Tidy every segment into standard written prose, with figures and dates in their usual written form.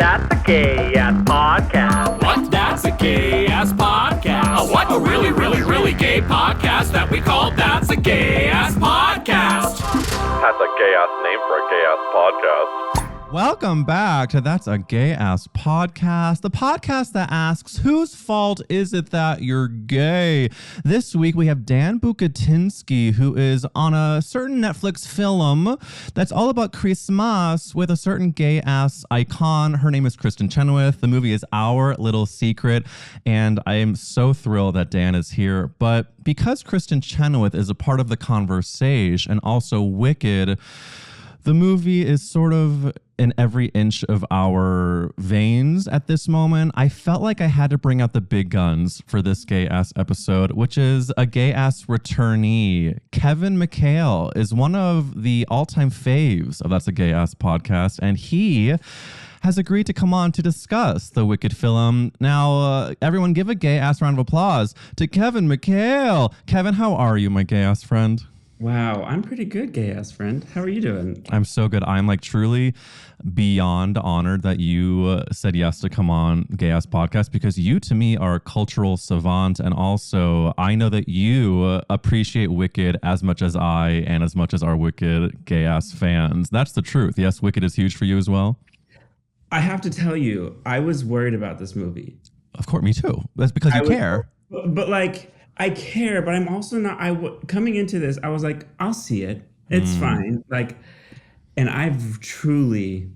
That's a gay-ass podcast. What? That's a gay-ass podcast. A what? A really, really, really gay podcast that we call That's a Gay-Ass Podcast. That's a gay-ass name for a gay-ass podcast. Welcome back to That's a Gay-Ass Podcast, the podcast that asks, whose fault is it that you're gay? This week we have Dan Bucatinsky, who is on a certain Netflix film that's all about Christmas with a certain gay-ass icon. Her name is Kristin Chenoweth. The movie is Our Little Secret, and I am so thrilled that Dan is here. But because Kristin Chenoweth is a part of the conversation and also Wicked, the movie is sort of in every inch of our veins at this moment. I felt like I had to bring out the big guns for this gay-ass episode, which is a gay-ass returnee. Kevin McHale is one of the all-time faves of That's a Gay-Ass Podcast, and he has agreed to come on to discuss the Wicked film. Now, everyone give a gay-ass round of applause to Kevin McHale. Kevin, how are you, my gay-ass friend? Wow, I'm pretty good, gay-ass friend. How are you doing? I'm so good. I'm like truly beyond honored that you said yes to come on Gay-Ass Podcast, because you to me are a cultural savant, and also I know that you appreciate Wicked as much as I and as much as our Wicked gay-ass fans. That's the truth. Yes, Wicked is huge for you as well? I have to tell you, I was worried about this movie. Of course, me too. That's because you care. But like, I care, but I'm also not, coming into this, I was like, I'll see it. It's fine. Like, and I've truly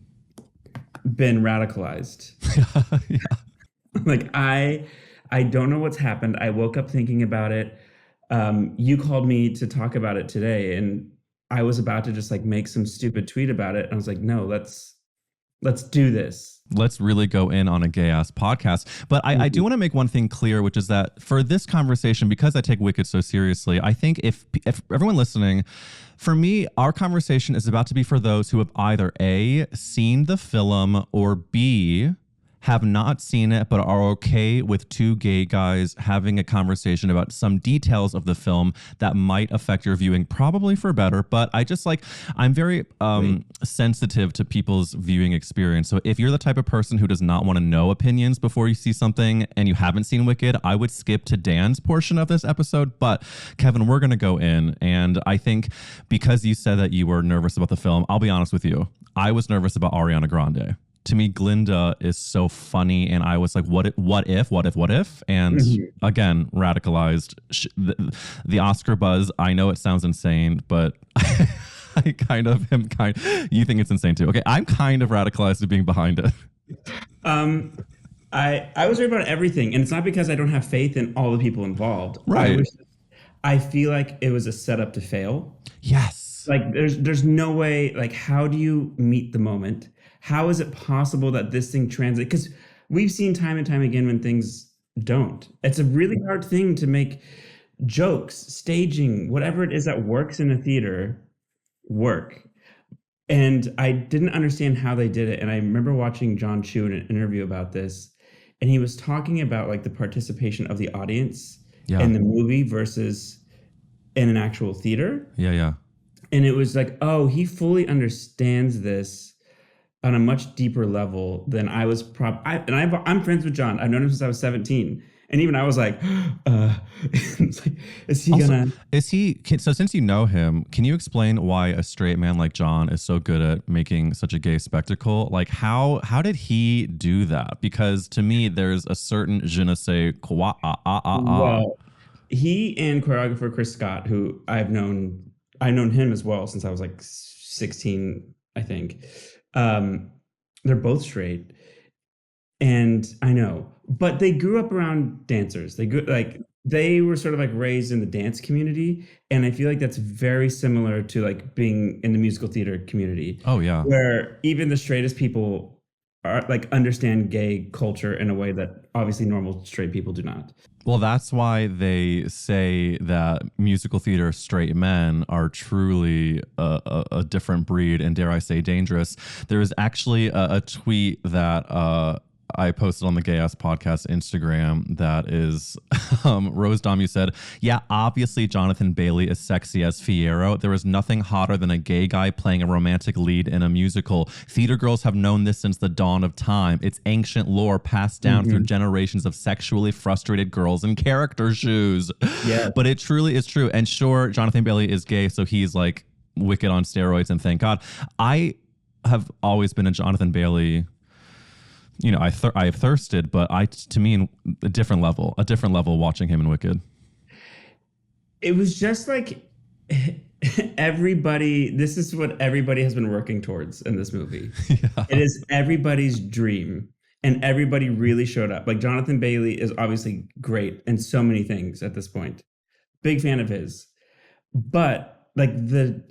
been radicalized. Yeah. Like, I don't know what's happened. I woke up thinking about it. You called me to talk about it today, and I was about to just like make some stupid tweet about it. And I was like, no, let's do this. Let's really go in on a gay-ass podcast. But I do want to make one thing clear, which is that for this conversation, because I take Wicked so seriously, I think if everyone listening, for me, our conversation is about to be for those who have either A, seen the film, or B, have not seen it but are okay with two gay guys having a conversation about some details of the film that might affect your viewing, probably for better. But I'm very sensitive to people's viewing experience. So if you're the type of person who does not want to know opinions before you see something and you haven't seen Wicked, I would skip to Dan's portion of this episode. But Kevin, we're going to go in. And I think because you said that you were nervous about the film, I'll be honest with you. I was nervous about Ariana Grande. To me, Glinda is so funny, and I was like, what if? And again, radicalized. The Oscar buzz, I know it sounds insane, but I kind of am you think it's insane too. Okay, I'm kind of radicalized to being behind it. I was worried about everything, and it's not because I don't have faith in all the people involved. Right. I feel like it was a setup to fail. Yes. Like there's no way, like, how do you meet the moment? How is it possible that this thing translates? Because we've seen time and time again when things don't. It's a really hard thing to make jokes, staging, whatever it is that works in a theater work. And I didn't understand how they did it. And I remember watching John Chu in an interview about this, and he was talking about like the participation of the audience in the movie versus in an actual theater. Yeah. And it was like, oh, he fully understands this on a much deeper level than I was. I'm friends with John. I've known him since I was 17, and even I was like, it's like, is he also, gonna? So since you know him, can you explain why a straight man like John is so good at making such a gay spectacle? Like how did he do that? Because to me, there's a certain je ne sais quoi. Well, he and choreographer Chris Scott, who I've known him as well since I was like 16, I think. They're both straight, and I know, but they grew up around dancers. They were sort of like raised in the dance community, and I feel like that's very similar to like being in the musical theater community. Oh yeah, where even the straightest people are like understand gay culture in a way that obviously normal straight people do not. Well, that's why they say that musical theater straight men are truly a different breed and, dare I say, dangerous. There was actually a tweet that I posted on the Gay Ass Podcast Instagram that is Rose Domu said, yeah, obviously Jonathan Bailey is sexy as Fiyero. There is nothing hotter than a gay guy playing a romantic lead in a musical. Theater girls have known this since the dawn of time. It's ancient lore passed down through generations of sexually frustrated girls in character shoes. Yeah. But it truly is true. And sure, Jonathan Bailey is gay, so he's like wicked on steroids, and thank God. I have always been a Jonathan Bailey, you know, I have thirsted, but to me, a different level watching him in Wicked. It was just like this is what everybody has been working towards in this movie. Yeah. It is everybody's dream, and everybody really showed up. Like Jonathan Bailey is obviously great in so many things at this point. Big fan of his. But like the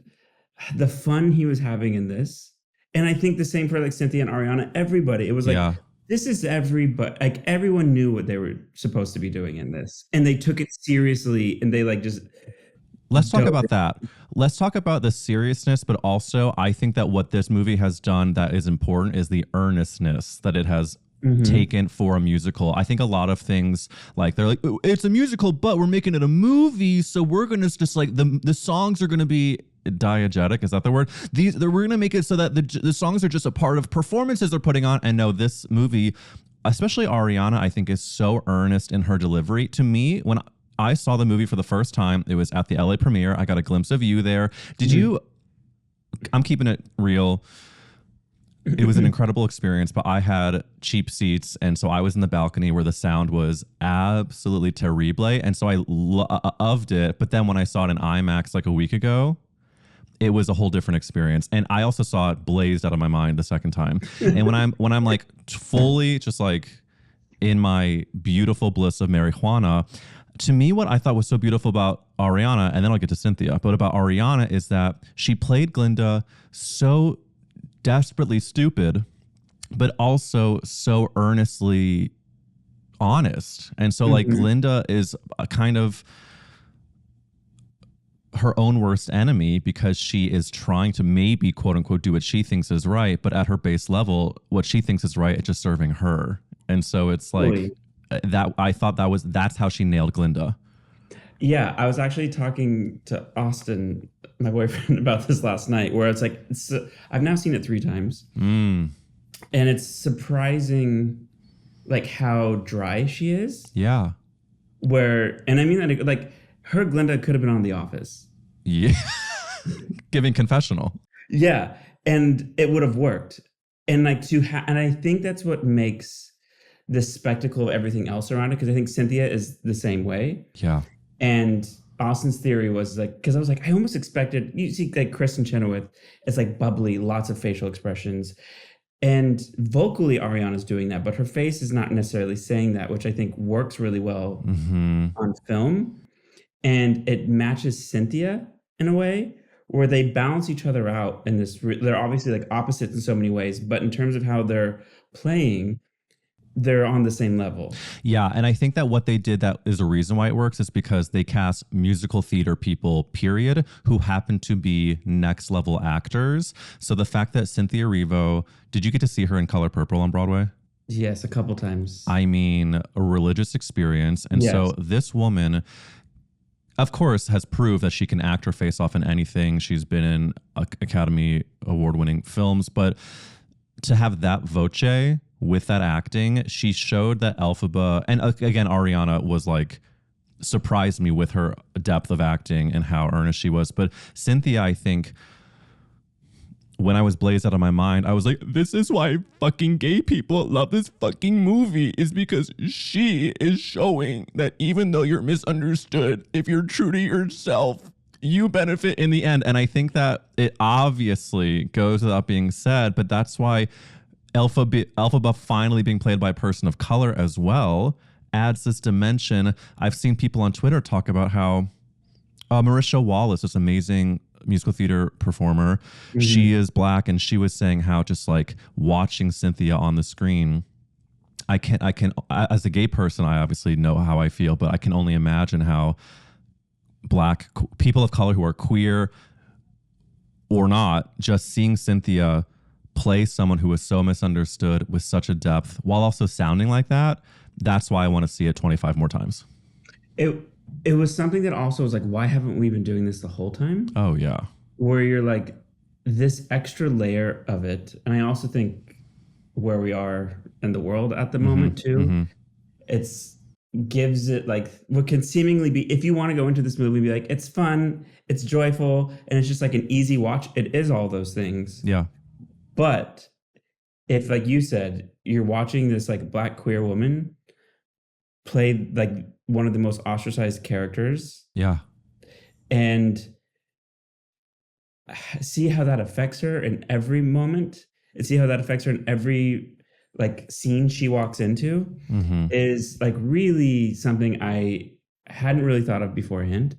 fun he was having in this, and I think the same for like Cynthia and Ariana, everybody. It was like, this is everybody, like everyone knew what they were supposed to be doing in this. And they took it seriously, and they like just... Let's talk about that. Let's talk about the seriousness, but also I think that what this movie has done that is important is the earnestness that it has taken for a musical. I think a lot of things, like they're like, it's a musical, but we're making it a movie, so we're going to just like, the songs are going to be diegetic, is that the word? We're gonna make it so that the songs are just a part of performances they're putting on. And no, this movie, especially Ariana, I think is so earnest in her delivery. To me, when I saw the movie for the first time, it was at the LA premiere. I got a glimpse of you there. Did you? I'm keeping it real. It was an incredible experience, but I had cheap seats, and so I was in the balcony where the sound was absolutely terrible, and so I loved it. But then when I saw it in IMAX like a week ago, it was a whole different experience. And I also saw it blazed out of my mind the second time. And when I'm like fully just like in my beautiful bliss of marijuana, to me, what I thought was so beautiful about Ariana, and then I'll get to Cynthia, but about Ariana is that she played Glinda so desperately stupid, but also so earnestly honest. And so like Glinda is a kind of her own worst enemy because she is trying to maybe quote unquote do what she thinks is right, but at her base level, what she thinks is right is just serving her. And so it's like that. I thought that's how she nailed Glinda. Yeah, I was actually talking to Austin, my boyfriend, about this last night, where it's like I've now seen it 3 times, and it's surprising, like how dry she is. Yeah. And I mean that like her Glinda could have been on The Office. Yeah. Giving confessional. Yeah, and it would have worked. And like and I think that's what makes the spectacle of everything else around it, because I think Cynthia is the same way. Yeah. And Austin's theory was like, because I was like, I almost expected, you see like Kristin Chenoweth, it's like bubbly, lots of facial expressions. And vocally, Ariana's doing that, but her face is not necessarily saying that, which I think works really well on film. And it matches Cynthia in a way where they balance each other out in this. They're obviously like opposites in so many ways, but in terms of how they're playing, they're on the same level. Yeah, and I think that what they did that is a reason why it works is because they cast musical theater people, period, who happen to be next level actors. So the fact that Cynthia Erivo, did you get to see her in Color Purple on Broadway? Yes, a couple times. I mean, a religious experience. And so this woman, of course, has proved that she can act her face off in anything. She's been in Academy Award-winning films, but to have that voce with that acting, she showed that Elphaba, and again, Ariana was like, surprised me with her depth of acting and how earnest she was. But Cynthia, I think, when I was blazed out of my mind, I was like, this is why fucking gay people love this fucking movie, is because she is showing that even though you're misunderstood, if you're true to yourself, you benefit in the end. And I think that it obviously goes without being said, but that's why Elphaba finally being played by a person of color as well adds this dimension. I've seen people on Twitter talk about how Marisha Wallace, this amazing musical theater performer, she is Black, and she was saying how just like watching Cynthia on the screen, I can as a gay person, I obviously know how I feel, but I can only imagine how Black people of color who are queer or not, just seeing Cynthia play someone who was so misunderstood with such a depth while also sounding like that, that's why I want to see it 25 more times. It was something that also was like, why haven't we been doing this the whole time? Oh, yeah. Where you're like, this extra layer of it. And I also think where we are in the world at the moment too, it's gives it like what can seemingly be, if you want to go into this movie and be like, it's fun, it's joyful, and it's just like an easy watch. It is all those things. Yeah. But if, like you said, you're watching this like Black queer woman play like one of the most ostracized characters. Yeah. And see how that affects her in every moment, and see how that affects her in every like scene she walks into, is like really something I hadn't really thought of beforehand.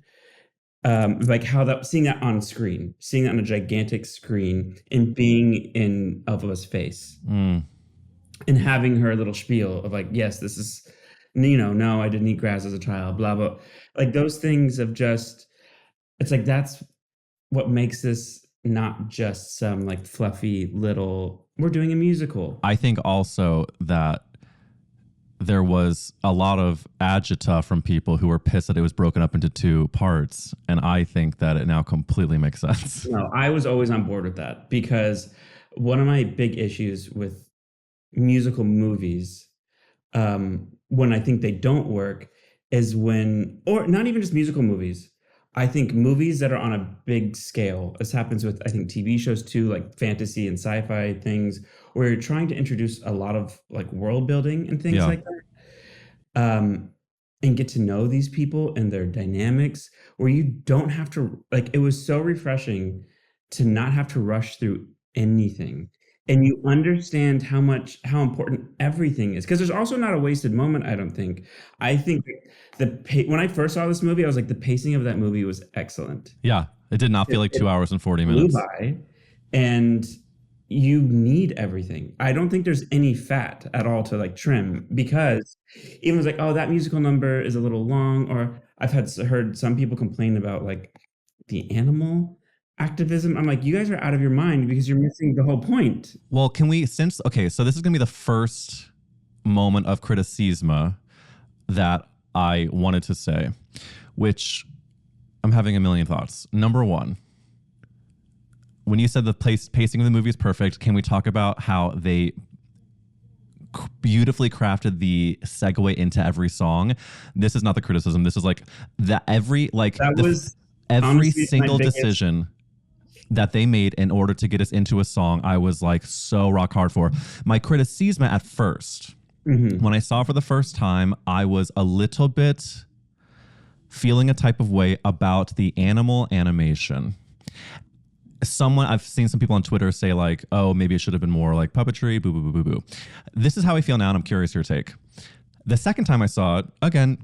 Like how that, seeing that on screen, seeing that on a gigantic screen, and being in Elva's face, and having her little spiel of like, yes, this is, you know, no, I didn't eat grass as a child, blah blah, like those things of just, it's like that's what makes this not just some like fluffy little, we're doing a musical. I think also that there was a lot of agita from people who were pissed that it was broken up into two parts. And I think that it now completely makes sense. No, I was always on board with that, because one of my big issues with musical movies, when I think they don't work, is when, or not even just musical movies, I think movies that are on a big scale, this happens with, I think, TV shows too, like fantasy and sci-fi things, where you're trying to introduce a lot of like world building and things like that. And get to know these people and their dynamics, where you don't have to, like, it was so refreshing to not have to rush through anything. And you understand how important everything is. Because there's also not a wasted moment, I don't think. I think when I first saw this movie, I was like, the pacing of that movie was excellent. Yeah. It did not feel like 2 hours and 40 minutes. Flew by, and you need everything. I don't think there's any fat at all to like trim, because even was like, oh, that musical number is a little long, or I've heard some people complain about like the animal activism. I'm like, you guys are out of your mind, because you're missing the whole point. Well, can we, so this is going to be the first moment of criticism that I wanted to say, which I'm having a million thoughts. Number one, when you said the pacing of the movie is perfect, can we talk about how they beautifully crafted the segue into every song? This is not the criticism. This is like that every single decision that they made in order to get us into a song, I was like so rock hard for. My criticism at first, when I saw it for the first time, I was a little bit feeling a type of way about the animal animation. I've seen some people on Twitter say like, oh, maybe it should have been more like puppetry, boo, boo, boo, boo, boo. This is how I feel now, and I'm curious your take. The second time I saw it, again,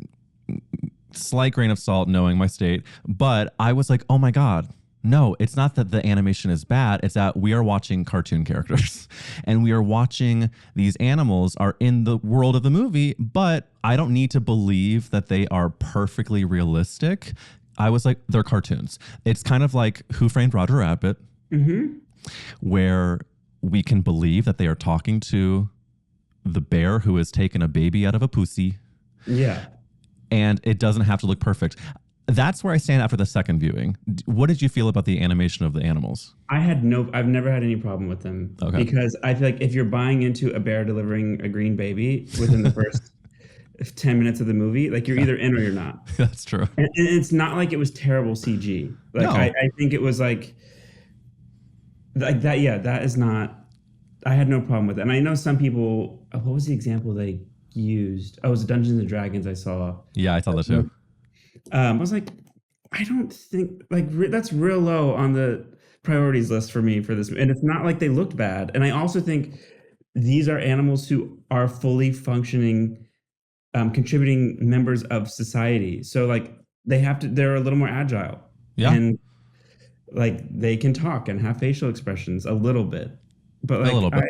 slight grain of salt knowing my state, but I was like, oh my God, no, it's not that the animation is bad. It's that we are watching cartoon characters and we are watching these animals are in the world of the movie, but I don't need to believe that they are perfectly realistic. I was like, they're cartoons. It's kind of like Who Framed Roger Rabbit, where we can believe that they are talking to the bear who has taken a baby out of a pussy. Yeah. And it doesn't have to look perfect. That's where I stand after the second viewing. What did you feel about the animation of the animals? I've never had any problem with them. Okay. Because I feel like if you're buying into a bear delivering a green baby within the first 10 minutes of the movie, like you're either in or you're not. That's true. And it's not like it was terrible CG. Like no. I think it was like that. Yeah, that is not, I had no problem with it. And I know some people, what was the example they used? Oh, it was Dungeons and Dragons I saw. Yeah, I saw that too. I was like, I don't think like that's real low on the priorities list for me for this. And it's not like they looked bad. And I also think these are animals who are fully functioning, contributing members of society. So like they're a little more agile. Yeah. And like they can talk and have facial expressions a little bit. But like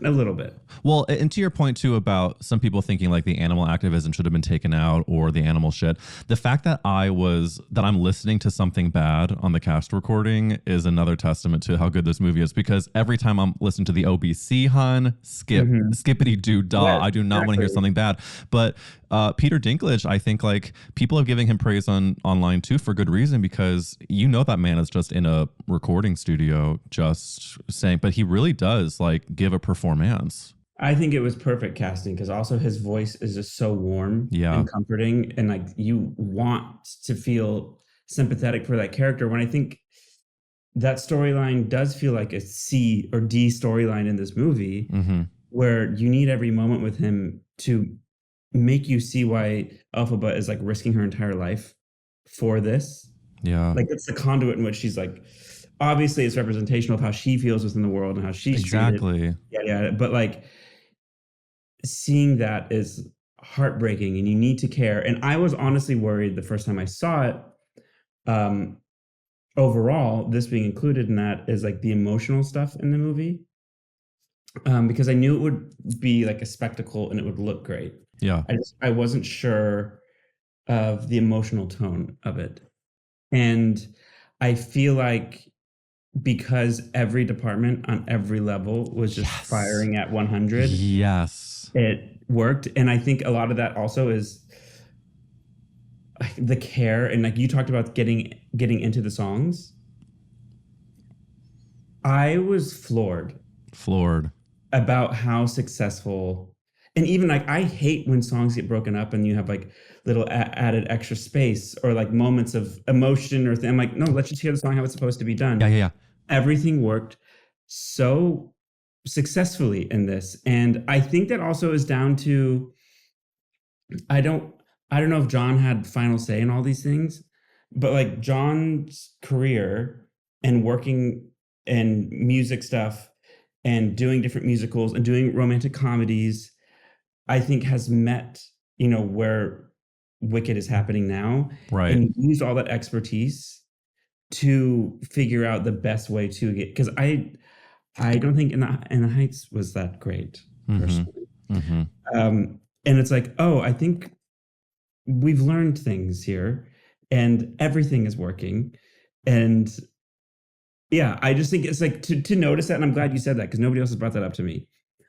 A little bit. Well, and to your point too about some people thinking like the animal activism should have been taken out or the animal shit. The fact that I'm listening to something bad on the cast recording is another testament to how good this movie is, because every time I'm listening to the OBC skippity doo dah, I do not want to hear something bad. But Peter Dinklage, I think like people are giving him praise online too for good reason, because you know that man is just in a recording studio just saying, but he really does like give a performance. I think it was perfect casting, because also his voice is just so warm and comforting, and like you want to feel sympathetic for that character, when I think that storyline does feel like a C or D storyline in this movie, where you need every moment with him to make you see why Elphaba is like risking her entire life for this. Yeah. Like it's the conduit in which she's like, obviously it's representational of how she feels within the world and how she's treated. Yeah. But like seeing that is heartbreaking, and you need to care. And I was honestly worried the first time I saw it, overall, this being included in that is like the emotional stuff in the movie. Because I knew it would be like a spectacle and it would look great. Yeah. I wasn't sure of the emotional tone of it. And I feel like because every department on every level was just firing at 100. Yes. It worked. And I think a lot of that also is the care. And like you talked about getting into the songs. I was floored about how successful, and even like I hate when songs get broken up and you have like little added extra space or like moments of emotion or I'm like, no, let's just hear the song how it's supposed to be done. Yeah. Everything worked so successfully in this. And I think that also is down to, I don't know if John had final say in all these things, but like John's career and working in music stuff and doing different musicals and doing romantic comedies, I think has met, where Wicked is happening now. Right. And used all that expertise to figure out the best way to get, because I don't think in the Heights was that great personally. And it's like, I think we've learned things here and everything is working. And yeah, I just think it's like to notice that. And I'm glad you said that, because nobody else has brought that up to me.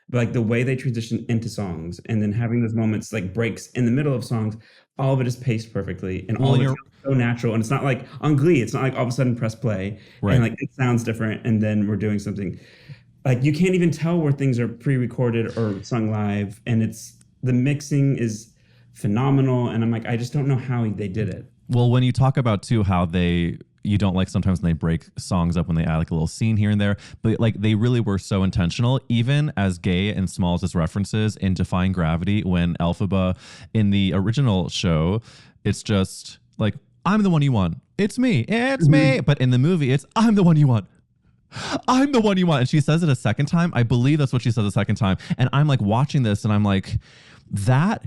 But like the way they transition into songs and then having those moments like breaks in the middle of songs, all of it is paced perfectly and all of it feels so natural. And it's not like on Glee, it's not like all of a sudden press play and like it sounds different and then we're doing something. Like you can't even tell where things are pre-recorded or sung live, and the mixing is phenomenal. And I'm like, I just don't know how they did it. Well, when you talk about too how you don't like sometimes when they break songs up when they add like a little scene here and there, but like they really were so intentional, even as gay and small as this references in Defying Gravity, when Elphaba in the original show, it's just like, I'm the one you want. It's me. It's me. But in the movie, it's I'm the one you want. I'm the one you want. And she says it a second time. I believe that's what she says a second time. And I'm like watching this and I'm like, that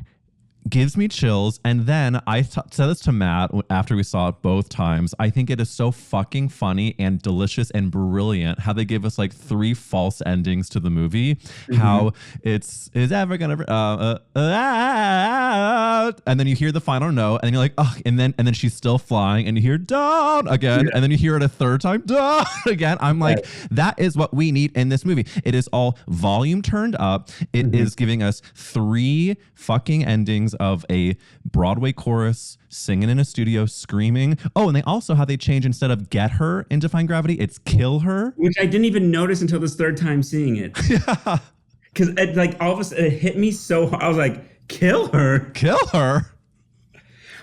gives me chills. And then I said this to Matt after we saw it both times. I think it is so fucking funny and delicious and brilliant how they give us like 3 false endings to the movie. How is ever gonna and then you hear the final note and you're like, oh, and then she's still flying and you hear down again, and then you hear it a third time down again. I'm like, that is what we need in this movie. It is all volume turned up. It is giving us 3 fucking endings of a Broadway chorus singing in a studio screaming. Oh, and they also how they change, instead of get her in Defying Gravity, it's kill her, which I didn't even notice until this third time seeing it. Yeah, because it like all of a sudden it hit me so hard. I was like, kill her.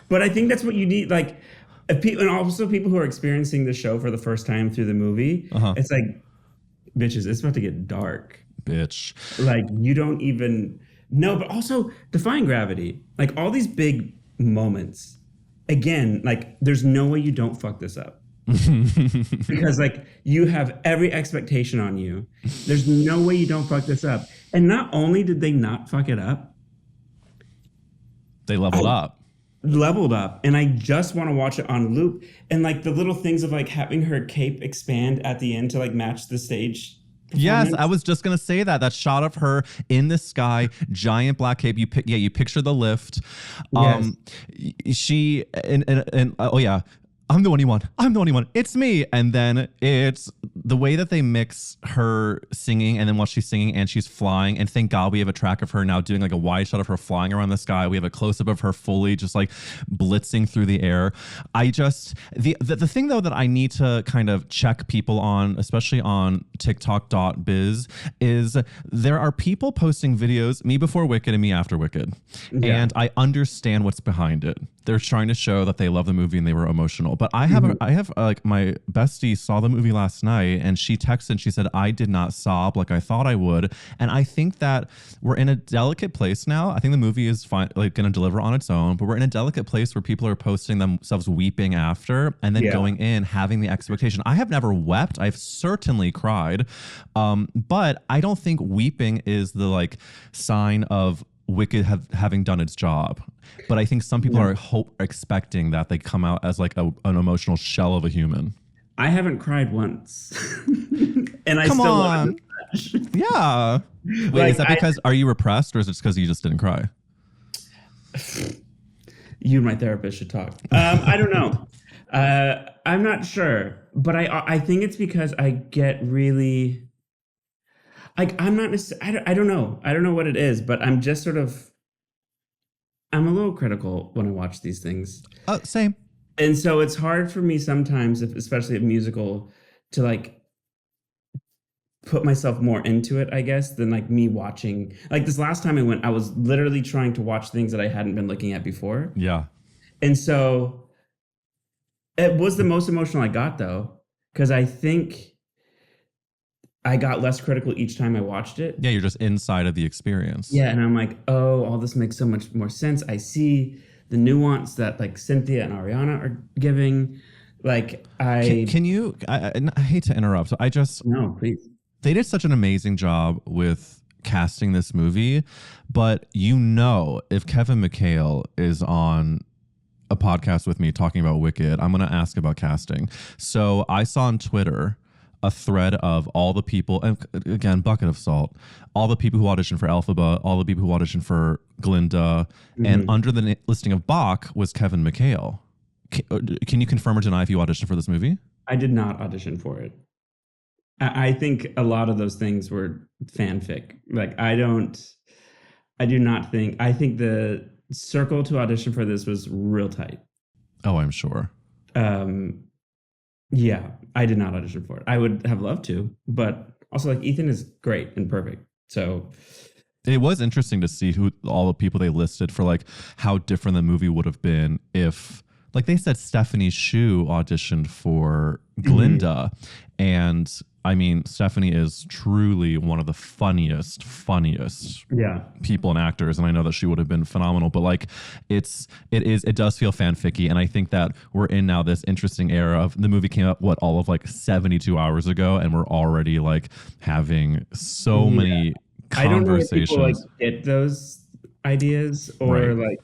But I think that's what you need, like and also people who are experiencing the show for the first time through the movie. It's like, bitches, it's about to get dark, bitch. Like you don't even know. But also Defying Gravity, like all these big moments, again, like there's no way you don't fuck this up. Because like you have every expectation on you. There's no way you don't fuck this up. And not only did they not fuck it up, they leveled up. And I just want to watch it on loop. And like the little things of like having her cape expand at the end to like match the stage Yes, I was just gonna say that shot of her in the sky, giant black cape. You picture the lift. She and oh yeah, I'm the only one. I'm the only one. It's me. And then it's the way that they mix her singing and then while she's singing and she's flying. And thank God we have a track of her now doing like a wide shot of her flying around the sky. We have a close up of her fully just like blitzing through the air. I just, the thing though that I need to kind of check people on, especially on TikTok.biz, is there are people posting videos, me before Wicked and me after Wicked. Yeah. And I understand what's behind it. They're trying to show that they love the movie and they were emotional. But I have like my bestie saw the movie last night and she texted and she said, I did not sob like I thought I would. And I think that we're in a delicate place now. I think the movie is fine, like going to deliver on its own, but we're in a delicate place where people are posting themselves weeping after and then going in, having the expectation. I have never wept. I've certainly cried. But I don't think weeping is the like sign of Wicked having done its job. But I think some people are expecting that they come out as like an emotional shell of a human. I haven't cried once. And I still love it. Yeah. Wait, like, is that because, are you repressed or is it just because you just didn't cry? You and my therapist should talk. I don't know. I'm not sure. But I think it's because I get really... Like, I'm not necessarily, I don't know. I don't know what it is, but I'm just sort of, I'm a little critical when I watch these things. Same. And so it's hard for me sometimes, especially a musical, to like put myself more into it, I guess, than like me watching. Like this last time I went, I was literally trying to watch things that I hadn't been looking at before. Yeah. And so it was the most emotional I got though, because I think I got less critical each time I watched it. Yeah, you're just inside of the experience. Yeah, and I'm like, oh, all this makes so much more sense. I see the nuance that like Cynthia and Ariana are giving. Like, Can you, I hate to interrupt. No, please. They did such an amazing job with casting this movie, but if Kevin McHale is on a podcast with me talking about Wicked, I'm going to ask about casting. So I saw on Twitter a thread of all the people, and again, bucket of salt, all the people who auditioned for Elphaba, all the people who auditioned for Glinda, and under the listing of Bach was Kevin McHale. Can you confirm or deny if you auditioned for this movie? I did not audition for it. I think a lot of those things were fanfic. Like, I think the circle to audition for this was real tight. Oh, I'm sure. Yeah, I did not audition for it. I would have loved to, but also like Ethan is great and perfect. So it was interesting to see who all the people they listed for like how different the movie would have been if, like they said, Stephanie Hsu auditioned for Glinda. And I mean, Stephanie is truly one of the funniest people and actors. And I know that she would have been phenomenal, but like it does feel fanficky. And I think that we're in now this interesting era of the movie came out, all of like 72 hours ago. And we're already like having so many conversations. I don't know if people like get those ideas or like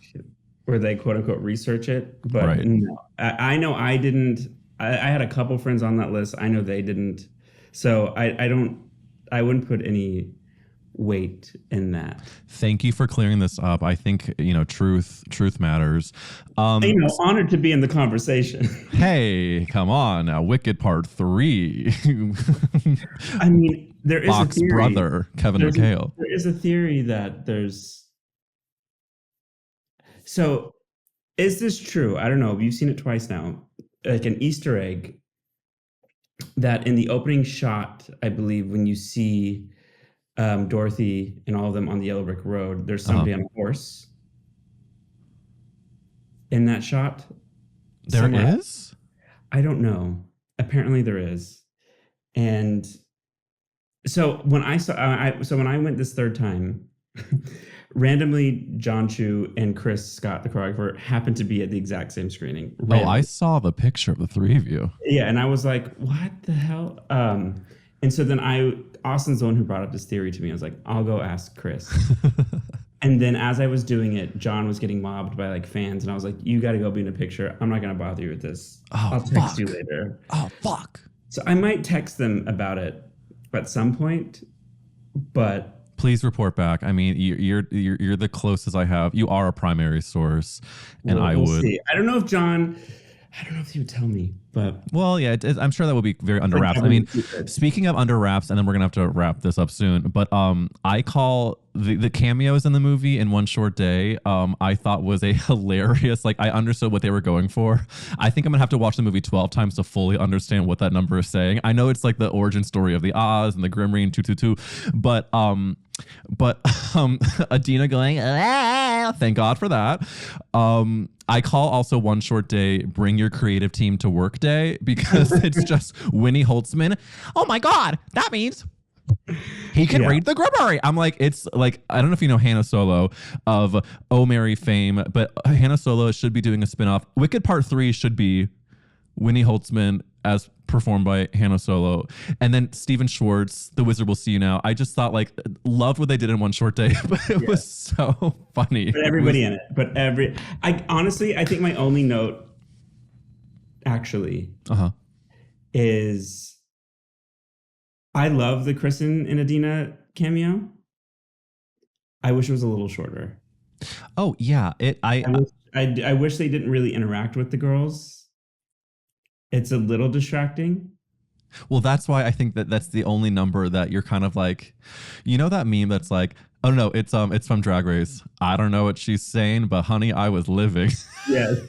where they quote unquote research it. But no, I know I didn't. I had a couple friends on that list. I know they didn't. So I wouldn't put any weight in that. Thank you for clearing this up. I think, truth matters. Honored to be in the conversation. Hey, come on now. Wicked Part 3. I mean, there is Bach's a theory. brother, Kevin McHale. There is a theory that so is this true? I don't know. You've seen it twice now. Like an Easter egg that in the opening shot, I believe, when you see Dorothy and all of them on the yellow brick road, there's somebody on a horse in that shot. There is? I don't know. Apparently there is. And so when I went this third time, randomly John Chu and Chris Scott, the choreographer, happened to be at the exact same screening. Oh, I saw the picture of the three of you. Yeah, and I was like, what the hell? And so then Austin's the one who brought up this theory to me. I was like, I'll go ask Chris. And then as I was doing it, John was getting mobbed by like fans, and I was like, you got to go be in a picture. I'm not going to bother you with this. I'll text you later. Oh, fuck. So I might text them about it. at some point, but please report back. I mean, you're the closest I have. You are a primary source, and we'll see. I don't know if he would tell me, but well, yeah, I'm sure that would be very under wraps. I mean, speaking of under wraps, and then we're gonna have to wrap this up soon. But I call the cameos in the movie in One Short Day. I thought was a hilarious. Like I understood what they were going for. I think I'm gonna have to watch the movie 12 times to fully understand what that number is saying. I know it's like the origin story of the Oz and the Grimrine 222, but Adina going, thank God for that. I call also One Short Day Bring Your Creative Team to Work Day because it's just Winnie Holtzman. Oh my God, that means he can read the Grimrine. I'm like, it's like, I don't know if you know Hannah Solo of Oh Mary fame, but Hannah Solo should be doing a spinoff. Wicked Part 3 should be Winnie Holtzman as performed by Hannah Solo, and then Steven Schwartz, The Wizard Will See You Now. I just thought like loved what they did in One Short Day, but it was so funny. But everybody in it. But I honestly, I think my only note actually is I love the Kristin and Adina cameo. I wish it was a little shorter. Oh yeah, I wish they didn't really interact with the girls. It's a little distracting. Well, that's why I think that's the only number that you're kind of like, you know, that meme that's like, oh no, it's from Drag Race. I don't know what she's saying, but honey, I was living. Yes.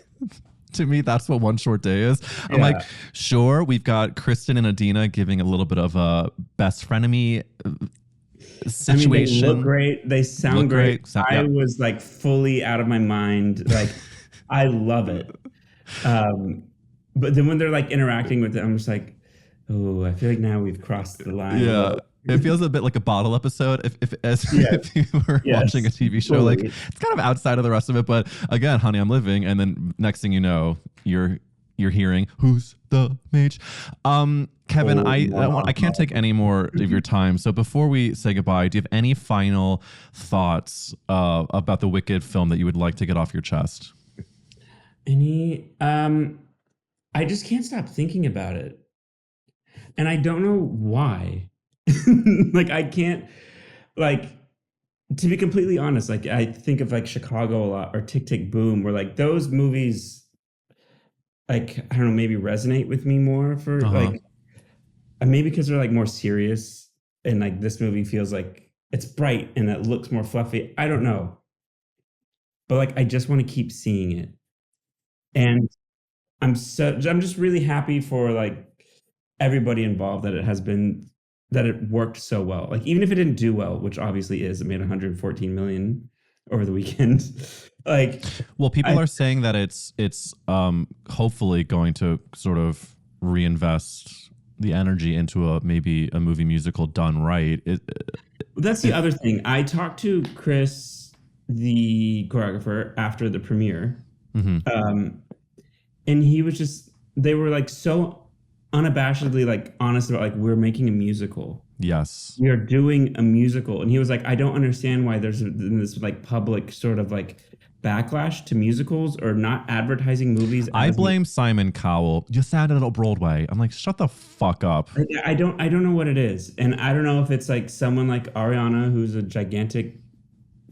To me, that's what One Short Day is. I'm like, sure, we've got Kristin and Adina giving a little bit of a best frenemy situation. I mean, they look great. They sound great. I was like fully out of my mind. Like, I love it. But then when they're like interacting with it, I'm just like, oh, I feel like now we've crossed the line. Yeah. It feels a bit like a bottle episode if you were watching a TV show. Totally. Like it's kind of outside of the rest of it. But again, honey, I'm living. And then next thing you know, you're hearing who's the mage. Kevin, I can't take any more of your time. So before we say goodbye, do you have any final thoughts about the Wicked film that you would like to get off your chest? I just can't stop thinking about it. And I don't know why. Like, I can't, like, to be completely honest, like, I think of, like, Chicago a lot or Tick, Tick, Boom, where, like, those movies, like, I don't know, maybe resonate with me more for, like, maybe because they're, like, more serious. And, like, this movie feels like it's bright and it looks more fluffy. I don't know. But, like, I just want to keep seeing it. And I'm just really happy for like everybody involved that it worked so well. Like even if it didn't do well, which obviously it made 114 million over the weekend. Like, well, people are saying that it's hopefully going to sort of reinvest the energy into maybe a movie musical done right. That's the other thing. I talked to Chris, the choreographer, after the premiere. Mm-hmm. And he was they were like so unabashedly like honest about like, we're making a musical. Yes. We are doing a musical. And he was like, I don't understand why there's this like public sort of like backlash to musicals or not advertising movies. I blame Simon Cowell. You sat at Broadway. I'm like, shut the fuck up. I don't know what it is. And I don't know if it's like someone like Ariana, who's a gigantic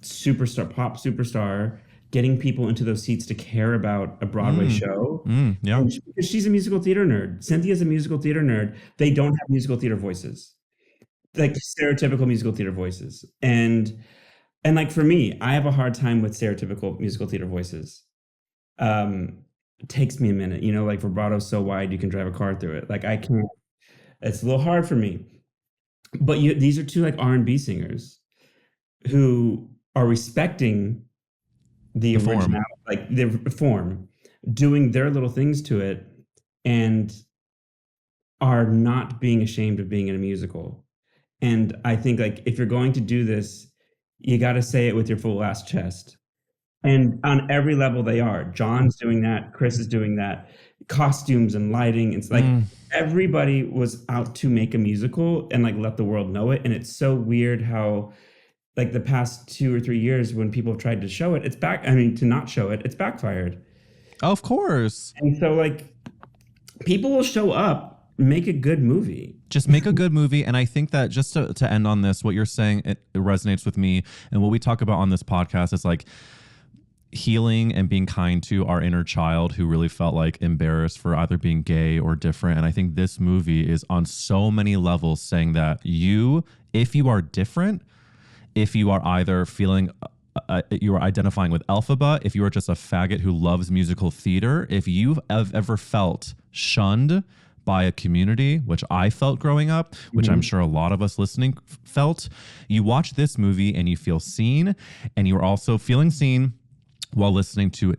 pop superstar, getting people into those seats to care about a Broadway show. Yeah. Because she's a musical theater nerd. Cynthia's a musical theater nerd. They don't have musical theater voices. Like stereotypical musical theater voices. And like for me, I have a hard time with stereotypical musical theater voices. It takes me a minute, you know, like vibrato's so wide you can drive a car through it. Like I can't, it's a little hard for me. But these are two like R&B singers who are respecting the original, like the form, doing their little things to it, and are not being ashamed of being in a musical. And I think like if you're going to do this, you got to say it with your full ass chest. And on every level they are. John's doing that. Chris is doing that. Costumes and lighting. It's like everybody was out to make a musical and like let the world know it. And it's so weird how like the past 2 or 3 years when people have tried to show it, to not show it, it's backfired. Of course. And so like people will show up make a good movie. Just make a good movie. And I think that just to end on this, what you're saying, it resonates with me. And what we talk about on this podcast is like healing and being kind to our inner child who really felt like embarrassed for either being gay or different. And I think this movie is on so many levels saying that if you are different, if you are either feeling you are identifying with Elphaba, if you are just a faggot who loves musical theater, if you have ever felt shunned by a community, which I felt growing up, which I'm sure a lot of us listening felt, you watch this movie and you feel seen, and you're also feeling seen while listening to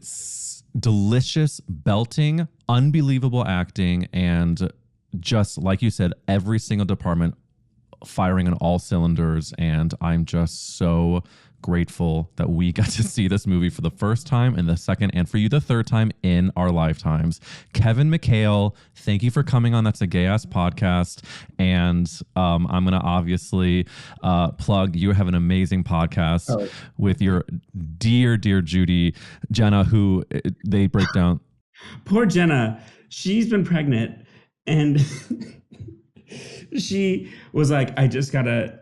delicious, belting, unbelievable acting, and just like you said, every single department firing on all cylinders. And I'm just so grateful that we got to see this movie for the first time and the second, and for you the third time in our lifetimes. Kevin McHale, thank you for coming on That's a Gay Ass Podcast. And I'm going to obviously plug, you have an amazing podcast with your dear Judy, Jenna, who they break down. Poor Jenna. She's been pregnant and she was like, I just gotta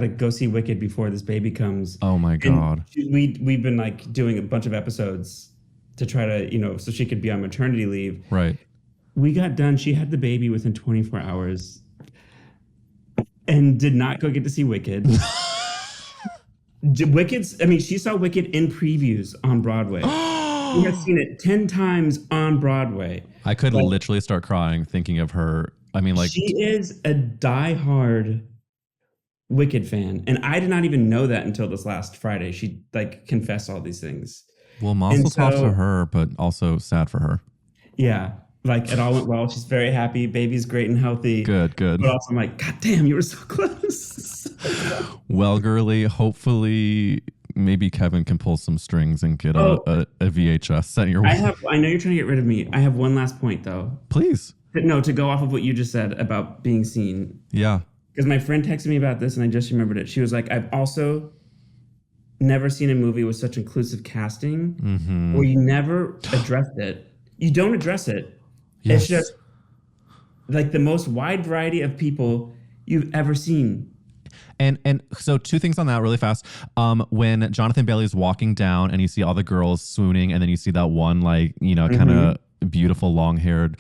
go see Wicked before this baby comes. Oh my God. We've been like doing a bunch of episodes to try to, so she could be on maternity leave. Right. We got done. She had the baby within 24 hours and did not go get to see Wicked. She saw Wicked in previews on Broadway. She has seen it 10 times on Broadway. I could literally start crying thinking of her. I mean, like, she is a diehard Wicked fan, and I did not even know that until this last Friday. She like confessed all these things. Well, mazel tov to her, but also sad for her. Yeah, like it all went well. She's very happy. Baby's great and healthy. Good. But also, I'm like, God damn, you were so close. Well, girly, hopefully maybe Kevin can pull some strings and get a VHS sent your way. I know you're trying to get rid of me. I have one last point though. Please. No, to go off of what you just said about being seen. Yeah. Because my friend texted me about this and I just remembered it. She was like, I've also never seen a movie with such inclusive casting where you never addressed it. You don't address it. Yes. It's just like the most wide variety of people you've ever seen. And so two things on that really fast. When Jonathan Bailey is walking down and you see all the girls swooning, and then you see that one like, kind of beautiful long-haired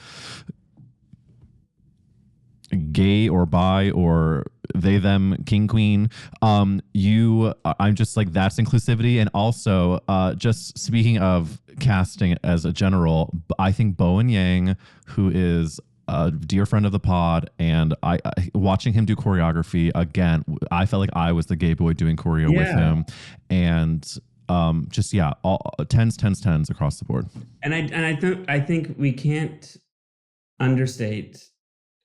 gay or bi or they them king queen, I'm just like, that's inclusivity. And also just speaking of casting as a general, I think Bowen Yang, who is a dear friend of the pod, and I watching him do choreography again, I felt like I was the gay boy doing choreo with him. And all tens across the board. And I think we can't understate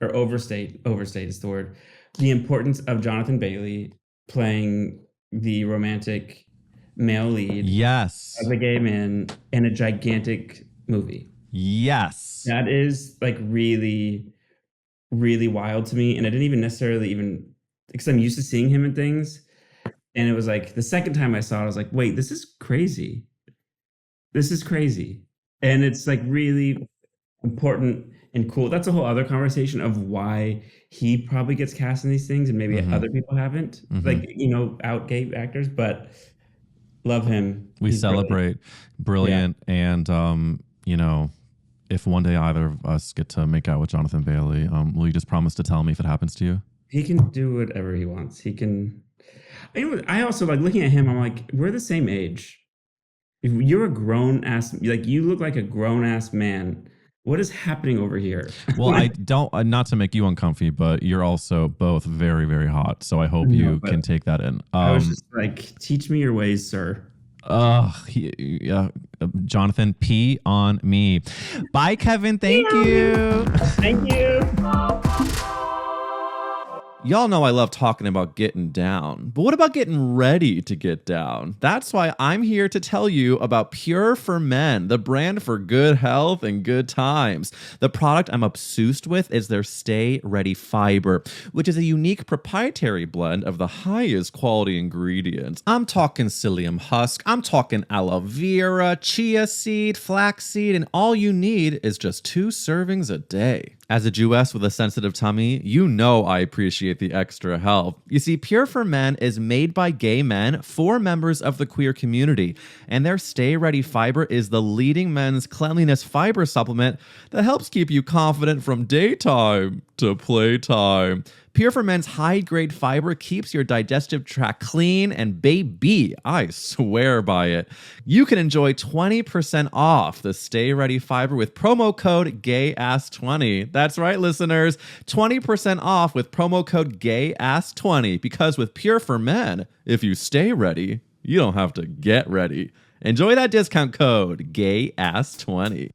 or overstate is the word, the importance of Jonathan Bailey playing the romantic male lead. Yes. As a gay man in a gigantic movie. Yes. That is like really, really wild to me. And I didn't even necessarily because I'm used to seeing him in things. And it was like the second time I saw it, I was like, wait, this is crazy. This is crazy. And it's like really important and cool. That's a whole other conversation of why he probably gets cast in these things and maybe other people haven't. Like, out gay actors, but love him. He's celebrate brilliant. And, if one day either of us get to make out with Jonathan Bailey, will you just promise to tell me if it happens to you? He can do whatever he wants. He can. I also like looking at him. I'm like, we're the same age. If you're a grown ass, like you look like a grown ass man. What is happening over here? Well, I don't, not to make you uncomfy, but you're also both very, very hot. So I hope you can take that in. I was just like, teach me your ways, sir. Jonathan, pee on me. Bye, Kevin. Thank you. Thank you. Y'all know I love talking about getting down, but what about getting ready to get down? That's why I'm here to tell you about Pure for Men, the brand for good health and good times. The product I'm obsessed with is their Stay Ready Fiber, which is a unique proprietary blend of the highest quality ingredients. I'm talking psyllium husk, I'm talking aloe vera, chia seed, flaxseed, and all you need is just 2 servings a day. As a Jewess with a sensitive tummy, you know I appreciate the extra help. You see, Pure for Men is made by gay men for members of the queer community, and their Stay Ready fiber is the leading men's cleanliness fiber supplement that helps keep you confident from daytime to playtime. Pure for Men's high-grade fiber keeps your digestive tract clean, and baby, I swear by it. You can enjoy 20% off the Stay Ready fiber with promo code GAYASS20. That's right, listeners. 20% off with promo code GAYASS20, because with Pure for Men, if you stay ready, you don't have to get ready. Enjoy that discount code GAYASS20.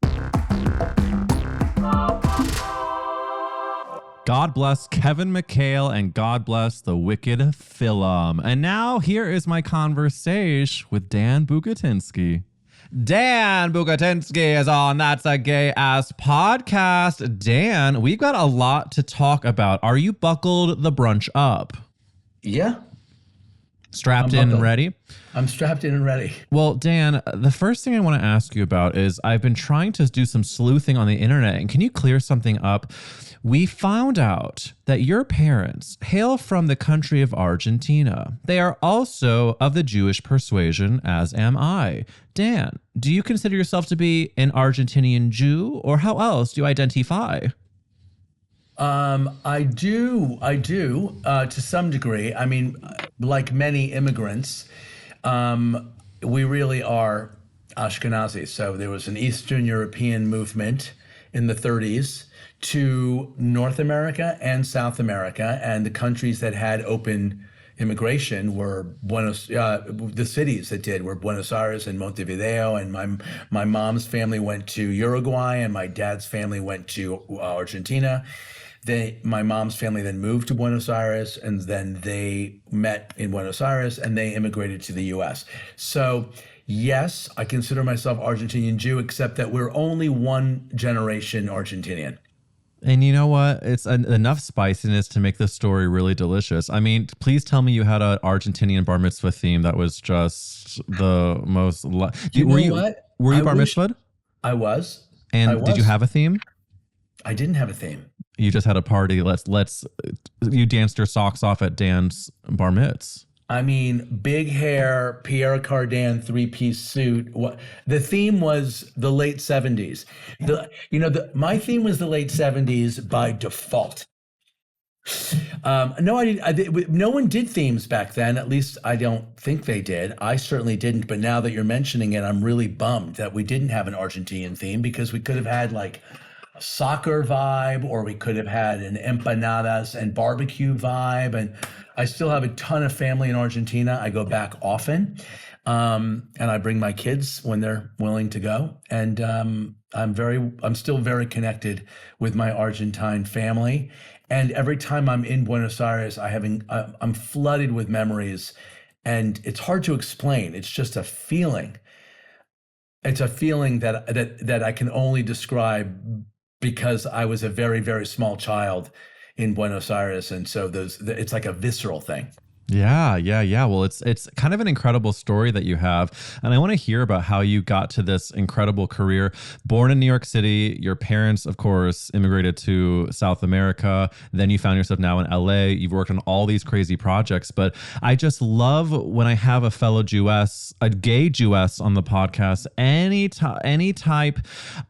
God bless Kevin McHale and God bless the wicked film. And now here is my conversation with Dan Bucatinsky. Dan Bucatinsky is on That's a Gay Ass Podcast. Dan, we've got a lot to talk about. Are you buckled the brunch up? Yeah. Strapped in and ready? I'm strapped in and ready. Well, Dan, the first thing I want to ask you about is I've been trying to do some sleuthing on the internet, and can you clear something up? We found out that your parents hail from the country of Argentina. They are also of the Jewish persuasion, as am I. Dan, do you consider yourself to be an Argentinian Jew, or how else do you identify? I do to some degree. I mean, like many immigrants, we really are Ashkenazi. So there was an Eastern European movement in the 30s to North America and South America, and the countries that had open immigration were the cities that did were Buenos Aires and Montevideo, and my mom's family went to Uruguay, and my dad's family went to Argentina. My mom's family then moved to Buenos Aires, and then they met in Buenos Aires, and they immigrated to the U.S. So yes, I consider myself Argentinian Jew, except that we're only one generation Argentinian. And you know what? It's enough spiciness to make this story really delicious. I mean, please tell me you had an Argentinian bar mitzvah theme that was just the most... Were you bar mitzvahed? I was. And did you have a theme? I didn't have a theme. You just had a party. You danced your socks off at Dan's bar mitz. I mean, big hair, Pierre Cardin, three-piece suit. The theme was the late 70s. My theme was the late 70s by default. No one did themes back then. At least I don't think they did. I certainly didn't. But now that you're mentioning it, I'm really bummed that we didn't have an Argentinian theme, because we could have had like a soccer vibe, or we could have had an empanadas and barbecue vibe. And I still have a ton of family in Argentina. I go back often, and I bring my kids when they're willing to go. And I'm still very connected with my Argentine family. And every time I'm in Buenos Aires, I'm flooded with memories, and it's hard to explain. It's just a feeling. It's a feeling that I can only describe because I was a very, very small child in Buenos Aires, and so it's like a visceral thing. Yeah. Well, it's kind of an incredible story that you have. And I want to hear about how you got to this incredible career. Born in New York City, your parents, of course, immigrated to South America. Then you found yourself now in LA. You've worked on all these crazy projects. But I just love when I have a fellow Jewess, a gay Jewess on the podcast, any type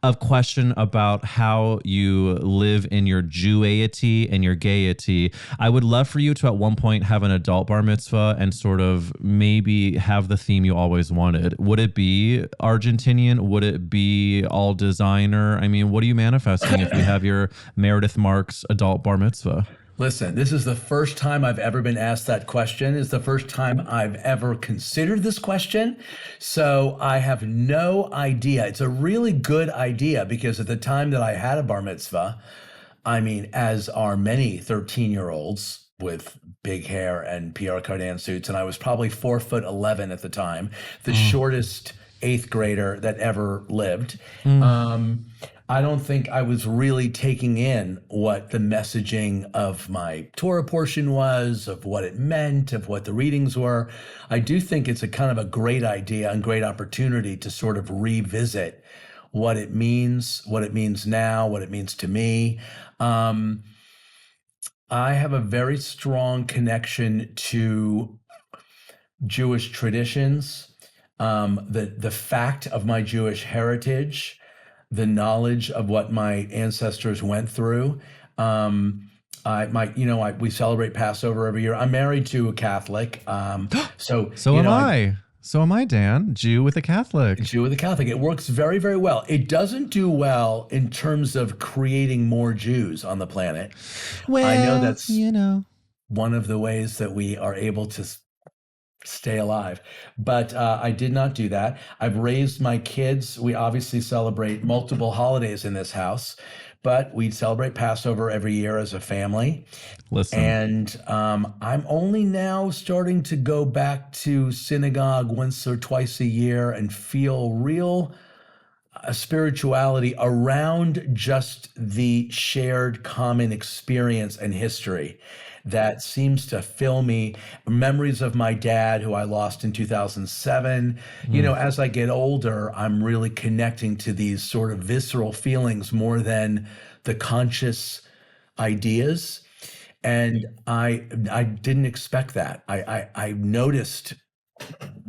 of question about how you live in your Jeweity and your gayety. I would love for you to at one point have an adult bar mitzvah and sort of maybe have the theme you always wanted. Would it be Argentinian? Would it be all designer? I mean, what are you manifesting if you have your Meredith Marks adult bar mitzvah? Listen, this is the first time I've ever been asked that question. It's the first time I've ever considered this question. So I have no idea. It's a really good idea, because at the time that I had a bar mitzvah, I mean, as are many 13-year-olds with big hair and Pierre Cardin suits, and I was probably 4'11" at the time, the shortest 8th grader that ever lived. I don't think I was really taking in what the messaging of my Torah portion was, of what it meant, of what the readings were. I do think it's a kind of a great idea and great opportunity to sort of revisit what it means now, what it means to me. I have a very strong connection to Jewish traditions, the fact of my Jewish heritage, the knowledge of what my ancestors went through. We celebrate Passover every year. I'm married to a Catholic, so am I. So am I, Dan, Jew with a Catholic. Jew with a Catholic. It works very, very well. It doesn't do well in terms of creating more Jews on the planet. Well, I know that's one of the ways that we are able to stay alive. But I did not do that. I've raised my kids. We obviously celebrate multiple holidays in this house, but we celebrate Passover every year as a family. Listen. And I'm only now starting to go back to synagogue once or twice a year and feel real spirituality around just the shared common experience and history that seems to fill me. Memories of my dad, who I lost in 2007. As I get older, I'm really connecting to these sort of visceral feelings more than the conscious ideas. And I didn't expect that. I noticed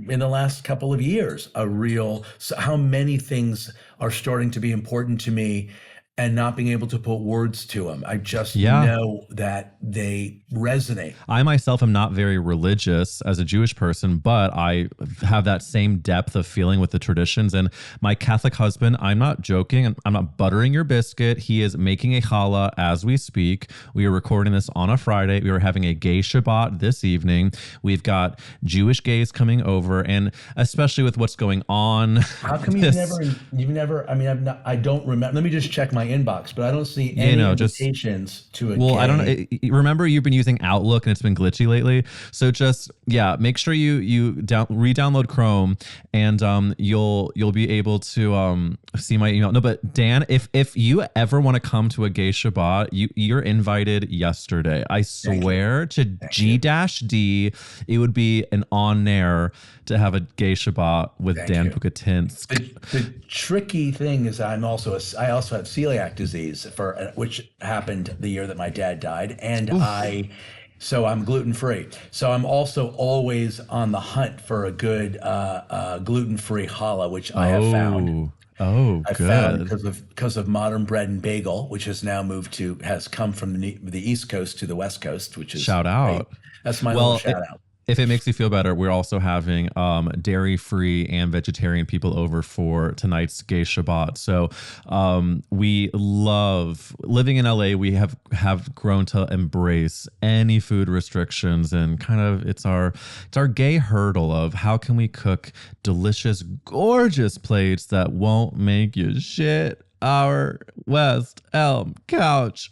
in the last couple of years how many things are starting to be important to me and not being able to put words to them. I just know that they resonate. I myself am not very religious as a Jewish person, but I have that same depth of feeling with the traditions. And my Catholic husband, I'm not joking, I'm not buttering your biscuit. He is making a challah as we speak. We are recording this on a Friday. We are having a gay Shabbat this evening. We've got Jewish gays coming over, and especially with what's going on. How come you've never, I don't remember. Let me just check my inbox, but I don't see any invitations to a gay. I don't know. Remember, you've been using Outlook and it's been glitchy lately. So just, make sure you re-download Chrome, and you'll be able to see my email. No, but Dan, if you ever want to come to a gay Shabbat, you're invited yesterday. I swear to G-D, it would be an honor to have a gay Shabbat with Dan Bucatinsky. The tricky thing is I also have celiac disease, which happened the year that my dad died, and so I'm gluten-free. So I'm also always on the hunt for a good gluten-free challah, which I have found. I found because of Modern Bread and Bagel, which has now has come from the East Coast to the West Coast, which is shout out. Great. That's my little shout out. If it makes you feel better, we're also having dairy-free and vegetarian people over for tonight's gay Shabbat. So we love living in LA. We have grown to embrace any food restrictions, and kind of it's our gay hurdle of how can we cook delicious, gorgeous plates that won't make you shit our West Elm couch.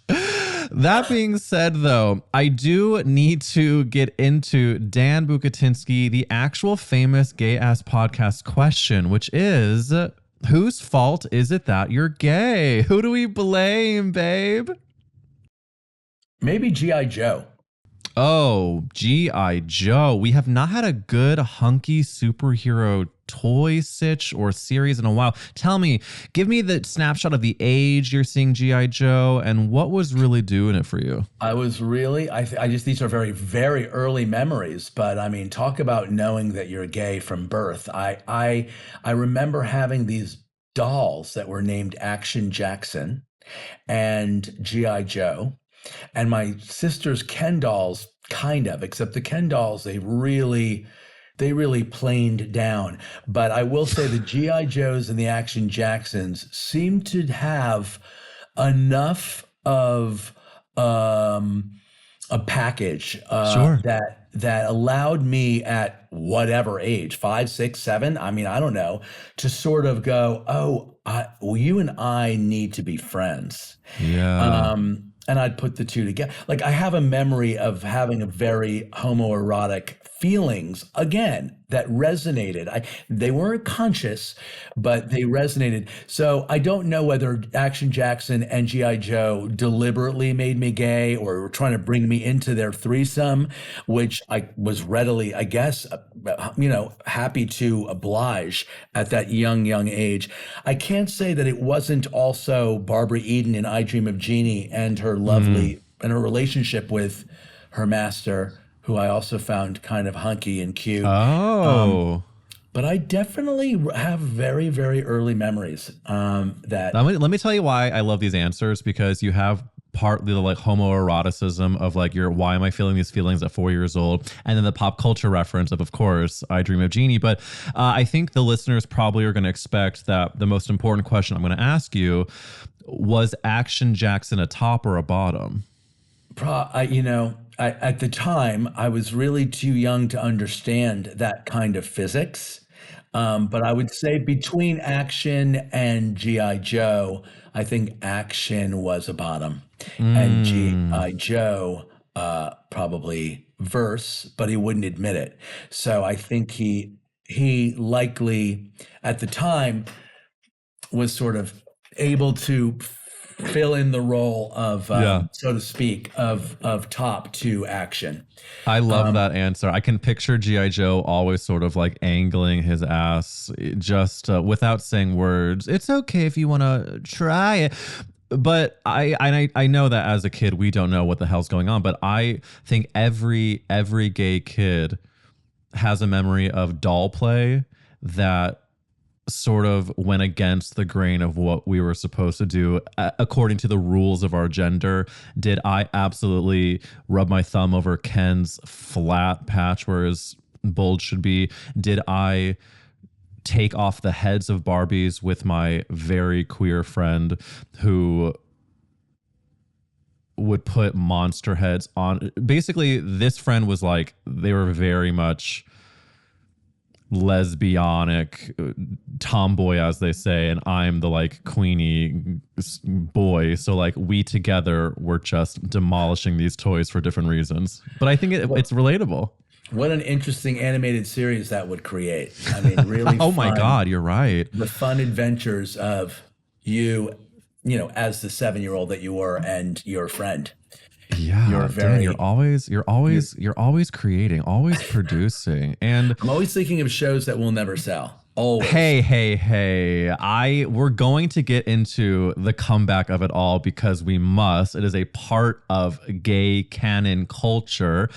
That being said, though, I do need to get into Dan Bucatinsky, the actual famous gay-ass podcast question, which is, whose fault is it that you're gay? Who do we blame, babe? Maybe G.I. Joe. Oh, G.I. Joe. We have not had a good hunky superhero toy sitch or series in a while. Tell me, give me the snapshot of the age you're seeing G.I. Joe and what was really doing it for you. I was really, I just, these are very, very early memories, but I mean, talk about knowing that you're gay from birth. I remember having these dolls that were named Action Jackson and G.I. Joe. And my sister's Ken dolls, kind of, except the Ken dolls, they really planed down. But I will say the G.I. Joes and the Action Jacksons seem to have enough of a package that allowed me at whatever age, 5, 6, 7, I mean, I don't know, to sort of go, well, you and I need to be friends. Yeah. And I'd put the two together. Like, I have a memory of having a very homoerotic feelings again that resonated. They weren't conscious, but they resonated. So I don't know whether Action Jackson and G.I. Joe deliberately made me gay or were trying to bring me into their threesome, which I was readily, I guess, happy to oblige at that young age. I can't say that it wasn't also Barbara Eden in I Dream of Jeannie and her lovely and her relationship with her master, who I also found kind of hunky and cute. Oh. But I definitely have very, very early memories that. Let me tell you why I love these answers, because you have partly the like homoeroticism of like why am I feeling these feelings at 4 years old, and then the pop culture reference of course I Dream of Jeannie. But I think the listeners probably are going to expect that the most important question I'm going to ask you was Action Jackson a top or a bottom? At the time, I was really too young to understand that kind of physics. But I would say between Action and G.I. Joe, I think Action was a bottom. And G.I. Joe probably verse, but he wouldn't admit it. So I think he likely, at the time, was sort of able to fill in the role of, so to speak, of top to Action. I love that answer. I can picture G.I. Joe always sort of like angling his ass just without saying words. It's okay if you want to try it. But I know that as a kid, we don't know what the hell's going on. But I think every gay kid has a memory of doll play that sort of went against the grain of what we were supposed to do according to the rules of our gender. Did I absolutely rub my thumb over Ken's flat patch where his bulge should be? Did I take off the heads of Barbies with my very queer friend who would put monster heads on? Basically, this friend was like, they were very much lesbianic tomboy, as they say, and I'm the like queenie boy, so like we together were just demolishing these toys for different reasons. But I think it's relatable. What an interesting animated series that would create. I mean, really oh my God, you're right. The fun adventures of you as the 7-year-old that you were and your friend. Yeah, you're always creating, always producing. And I'm always thinking of shows that will never sell. Always. Hey. We're going to get into the comeback of it all because we must. It is a part of gay canon culture.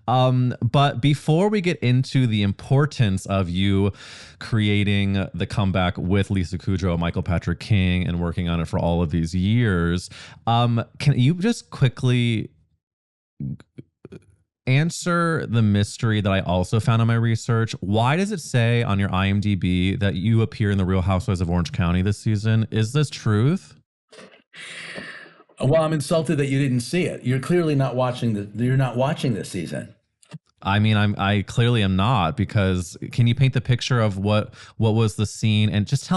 But before we get into the importance of you creating the comeback with Lisa Kudrow and Michael Patrick King and working on it for all of these years, can you just quickly answer the mystery that I also found in my research? Why does it say on your IMDb that you appear in The Real Housewives of Orange County this season? Is this truth? Well, I'm insulted that you didn't see it. You're clearly not watching you're not watching this season. I mean, I clearly am not, because can you paint the picture of what was the scene and just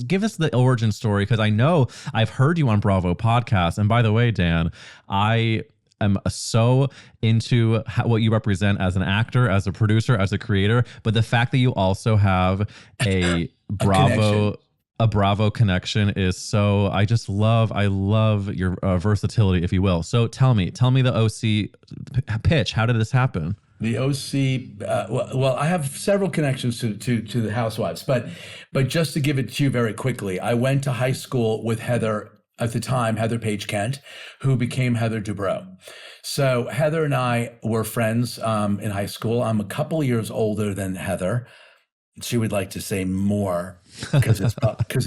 give us the origin story? Because I know I've heard you on Bravo podcast. And by the way, Dan, I am so into what you represent as an actor, as a producer, as a creator. But the fact that you also have a Bravo connection is so, I love your versatility, if you will. So tell me the OC pitch. How did this happen? The OC, well, I have several connections to the Housewives, but just to give it to you very quickly, I went to high school with Heather, at the time, Heather Page Kent, who became Heather Dubrow. So Heather and I were friends in high school. I'm a couple years older than Heather. She would like to say more because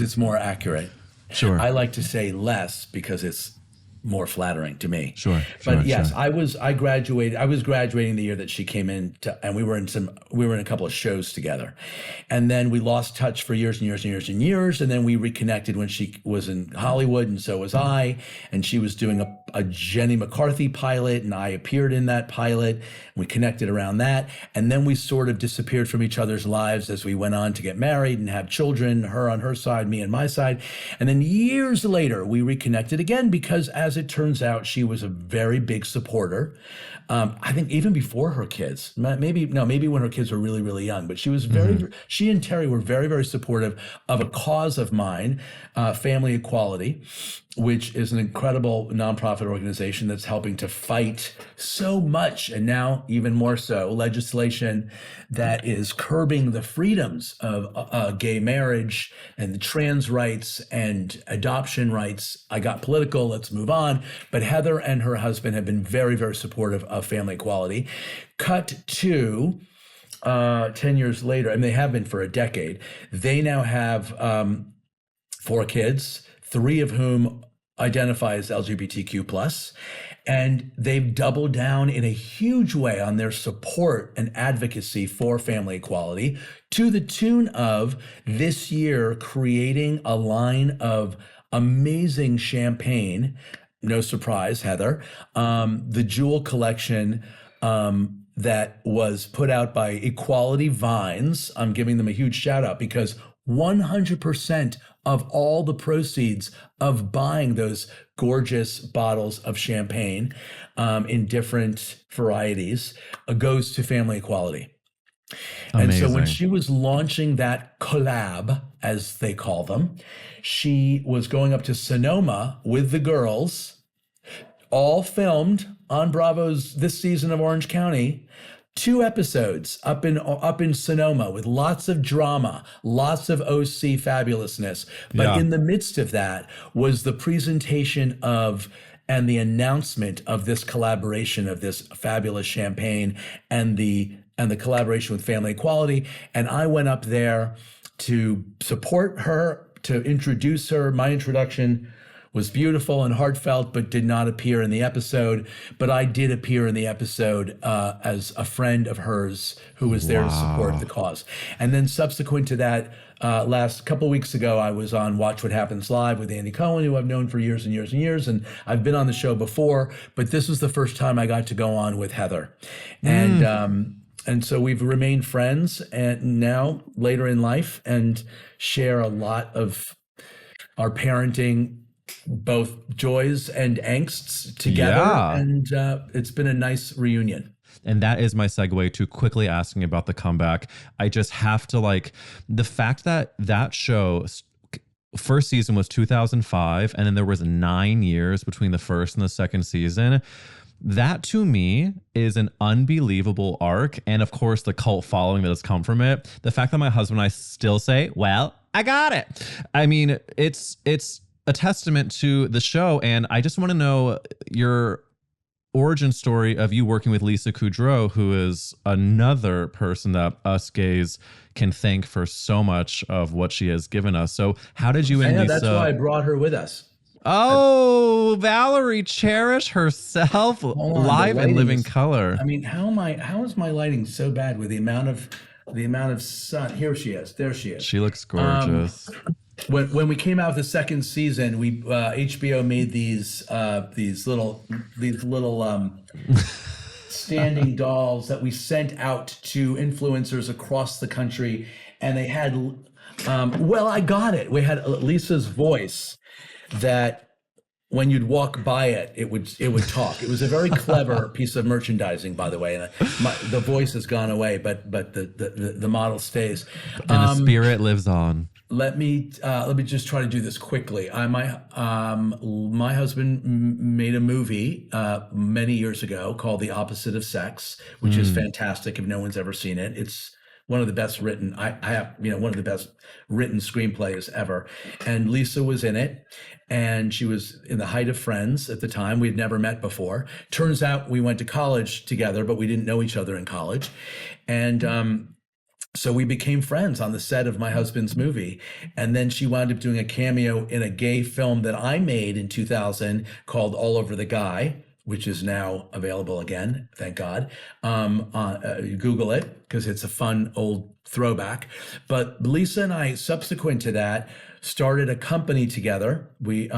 it's more accurate. Sure. I like to say less because it's more flattering to me. Sure. But yes, I was graduating the year that she came in and we were in a couple of shows together. And then we lost touch for years and years and years and years. And then we reconnected when she was in Hollywood, and so was I. And she was doing a Jenny McCarthy pilot, and I appeared in that pilot. We connected around that. And then we sort of disappeared from each other's lives as we went on to get married and have children, her on her side, me on my side. And then years later, we reconnected again because as as it turns out, she was a very big supporter. I think even before her kids, maybe when her kids were really, really young, but she was she and Terry were very, very supportive of a cause of mine, Family Equality, which is an incredible nonprofit organization that's helping to fight so much, and now even more so, legislation that is curbing the freedoms of gay marriage and the trans rights and adoption rights. I got political, let's move on. But Heather and her husband have been very, very supportive of family equality. Cut to 10 years later, and they have been for a decade. They now have 4 kids, 3 of whom identify as LGBTQ+, and they've doubled down in a huge way on their support and advocacy for family equality, to the tune of this year creating a line of amazing champagne. No surprise, Heather. The Jewel collection that was put out by Equality Vines. I'm giving them a huge shout out because 100% of all the proceeds of buying those gorgeous bottles of champagne in different varieties goes to family equality. Amazing. And so when she was launching that collab, as they call them, she was going up to Sonoma with the girls, all filmed on Bravo's this season of Orange County. 2 episodes up in Sonoma with lots of drama, lots of OC fabulousness. But in the midst of that was the presentation of and the announcement of this collaboration of this fabulous champagne and the collaboration with Family Equality. And I went up there to support her, to introduce her. My introduction was beautiful and heartfelt, but did not appear in the episode. But I did appear in the episode as a friend of hers who was there to support the cause. And then subsequent to that, last couple of weeks ago, I was on Watch What Happens Live with Andy Cohen, who I've known for years and years and years. And I've been on the show before, but this was the first time I got to go on with Heather. And so we've remained friends and now later in life and share a lot of our parenting, both joys and angsts together. Yeah. And it's been a nice reunion. And that is my segue to quickly asking about the comeback. I just have to the fact that that show first season was 2005 and then there was 9 years between the first and the second season. That to me is an unbelievable arc. And of course, the cult following that has come from it. The fact that my husband and I still say, well, I got it. I mean, it's a testament to the show. And I just want to know your origin story of you working with Lisa Kudrow, who is another person that us gays can thank for so much of what she has given us. So how did you and Lisa... That's why I brought her with us. Oh, Valerie Cherish herself, live and living color. I mean, how is my lighting so bad with the amount of sun? Here she is. There she is. She looks gorgeous. When we came out with the second season, we HBO made these little standing dolls that we sent out to influencers across the country, and they had I got it. We had Lisa's voice that when you'd walk by it, it would talk. It was a very clever piece of merchandising, by the way. And the voice has gone away, but the model stays. And the spirit lives on. Let me just try to do this quickly. My husband made a movie many years ago called The Opposite of Sex, which is fantastic. If no one's ever seen it, it's one of the best written. I have one of the best written screenplays ever. And Lisa was in it, and she was in the height of Friends at the time. We had never met before. Turns out we went to college together, but we didn't know each other in college, and so we became friends on the set of my husband's movie. And then she wound up doing a cameo in a gay film that I made in 2000 called All Over the Guy, which is now available again, thank God. Google it, because it's a fun old throwback. But Lisa and I, subsequent to that, started a company together. We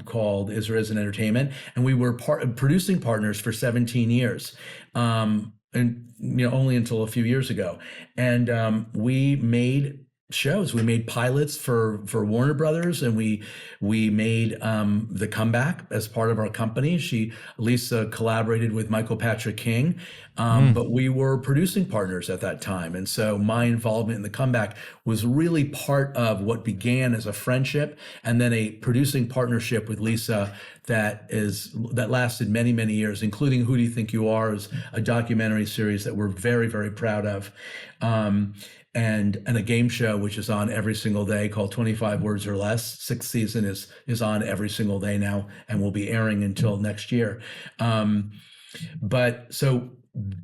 called Is There Isn't Entertainment, and we were producing partners for 17 years. And only until a few years ago. And we made shows. We made pilots for Warner Brothers, and we made The Comeback as part of our company. Lisa collaborated with Michael Patrick King, but we were producing partners at that time, and so my involvement in The Comeback was really part of what began as a friendship and then a producing partnership with Lisa that lasted many, many years, including Who Do You Think You Are, is a documentary series that we're very, very proud of. And a game show which is on every single day called 25 Words or Less. Sixth season is on every single day now and will be airing until next year. But so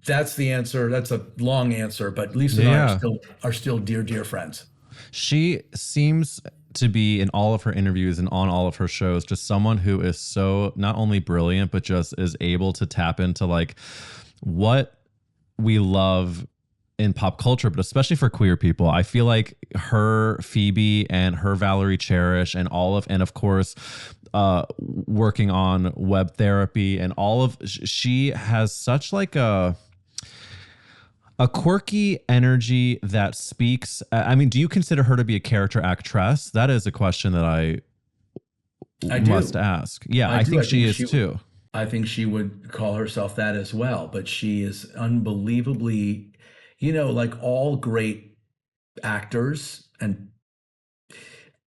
that's the answer. That's a long answer, but Lisa and I are still dear, dear friends. She seems to be, in all of her interviews and on all of her shows, just someone who is so not only brilliant, but just is able to tap into like what we love in pop culture, but especially for queer people. I feel like her Phoebe and her Valerie Cherish and of course, working on web therapy and she has such like a quirky energy that speaks. I mean, do you consider her to be a character actress? That is a question that I must ask. Yeah, I think she is too. I think she would call herself that as well, but she is unbelievably, like all great actors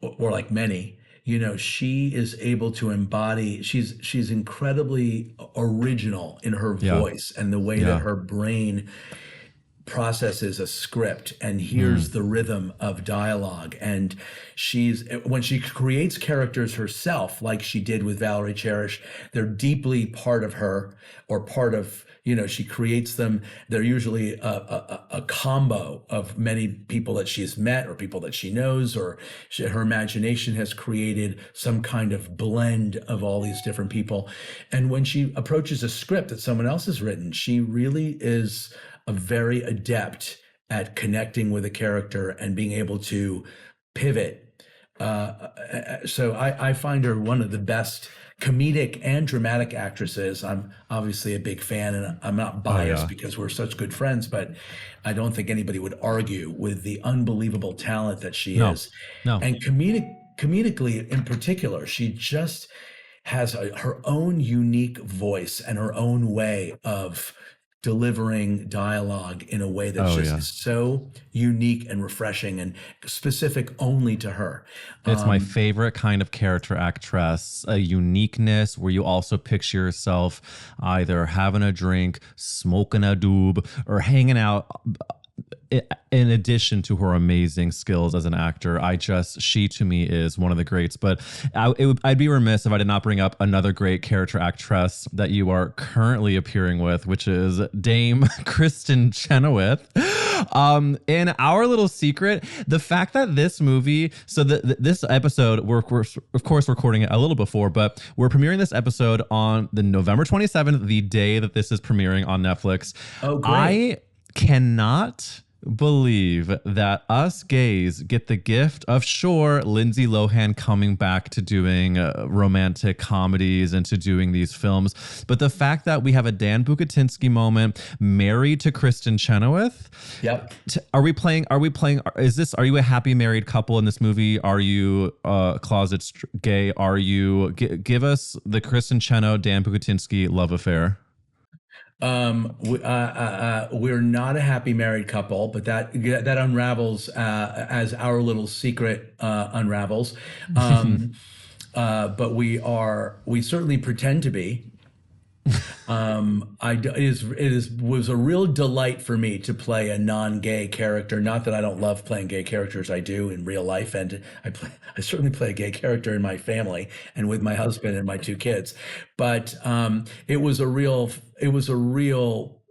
or like many, she is able to embody, she's incredibly original in her voice and the way that her brain processes a script and hears the rhythm of dialogue. And when she creates characters herself, like she did with Valerie Cherish, they're deeply part of her, or part of, she creates them. They're usually a combo of many people that she's met or people that she knows, or her imagination has created some kind of blend of all these different people. And when she approaches a script that someone else has written, she really is a very adept at connecting with a character and being able to pivot. So I find her one of the best comedic and dramatic actresses. I'm obviously a big fan, and I'm not biased because we're such good friends, but I don't think anybody would argue with the unbelievable talent that she is. No. And comedically in particular, she just has her own unique voice and her own way of delivering dialogue in a way that's so unique and refreshing and specific only to her. It's my favorite kind of character actress, a uniqueness where you also picture yourself either having a drink, smoking a doob, or hanging out. In addition to her amazing skills as an actor, she to me is one of the greats. But I'd be remiss if I did not bring up another great character actress that you are currently appearing with, which is Dame Kristin Chenoweth. In Our Little Secret, the fact that this movie, so this episode, we're of course recording it a little before, but we're premiering this episode on the November 27th, the day that this is premiering on Netflix. Oh, great. I cannot believe that us gays get the gift of, sure, Lindsay Lohan coming back to doing romantic comedies and to doing these films, but the fact that we have a Dan Bucatinsky moment married to Kristin Chenoweth. Yep. Are you a happy married couple in this movie? Are you closet gay? Are you, give us the Kristin Chenoweth, Dan Bucatinsky love affair. We're not a happy married couple, but that unravels as Our Little Secret unravels. But we certainly pretend to be. It was a real delight for me to play a non-gay character. Not that I don't love playing gay characters, I do in real life, and I certainly play a gay character in my family and with my husband and my two kids. But it was a real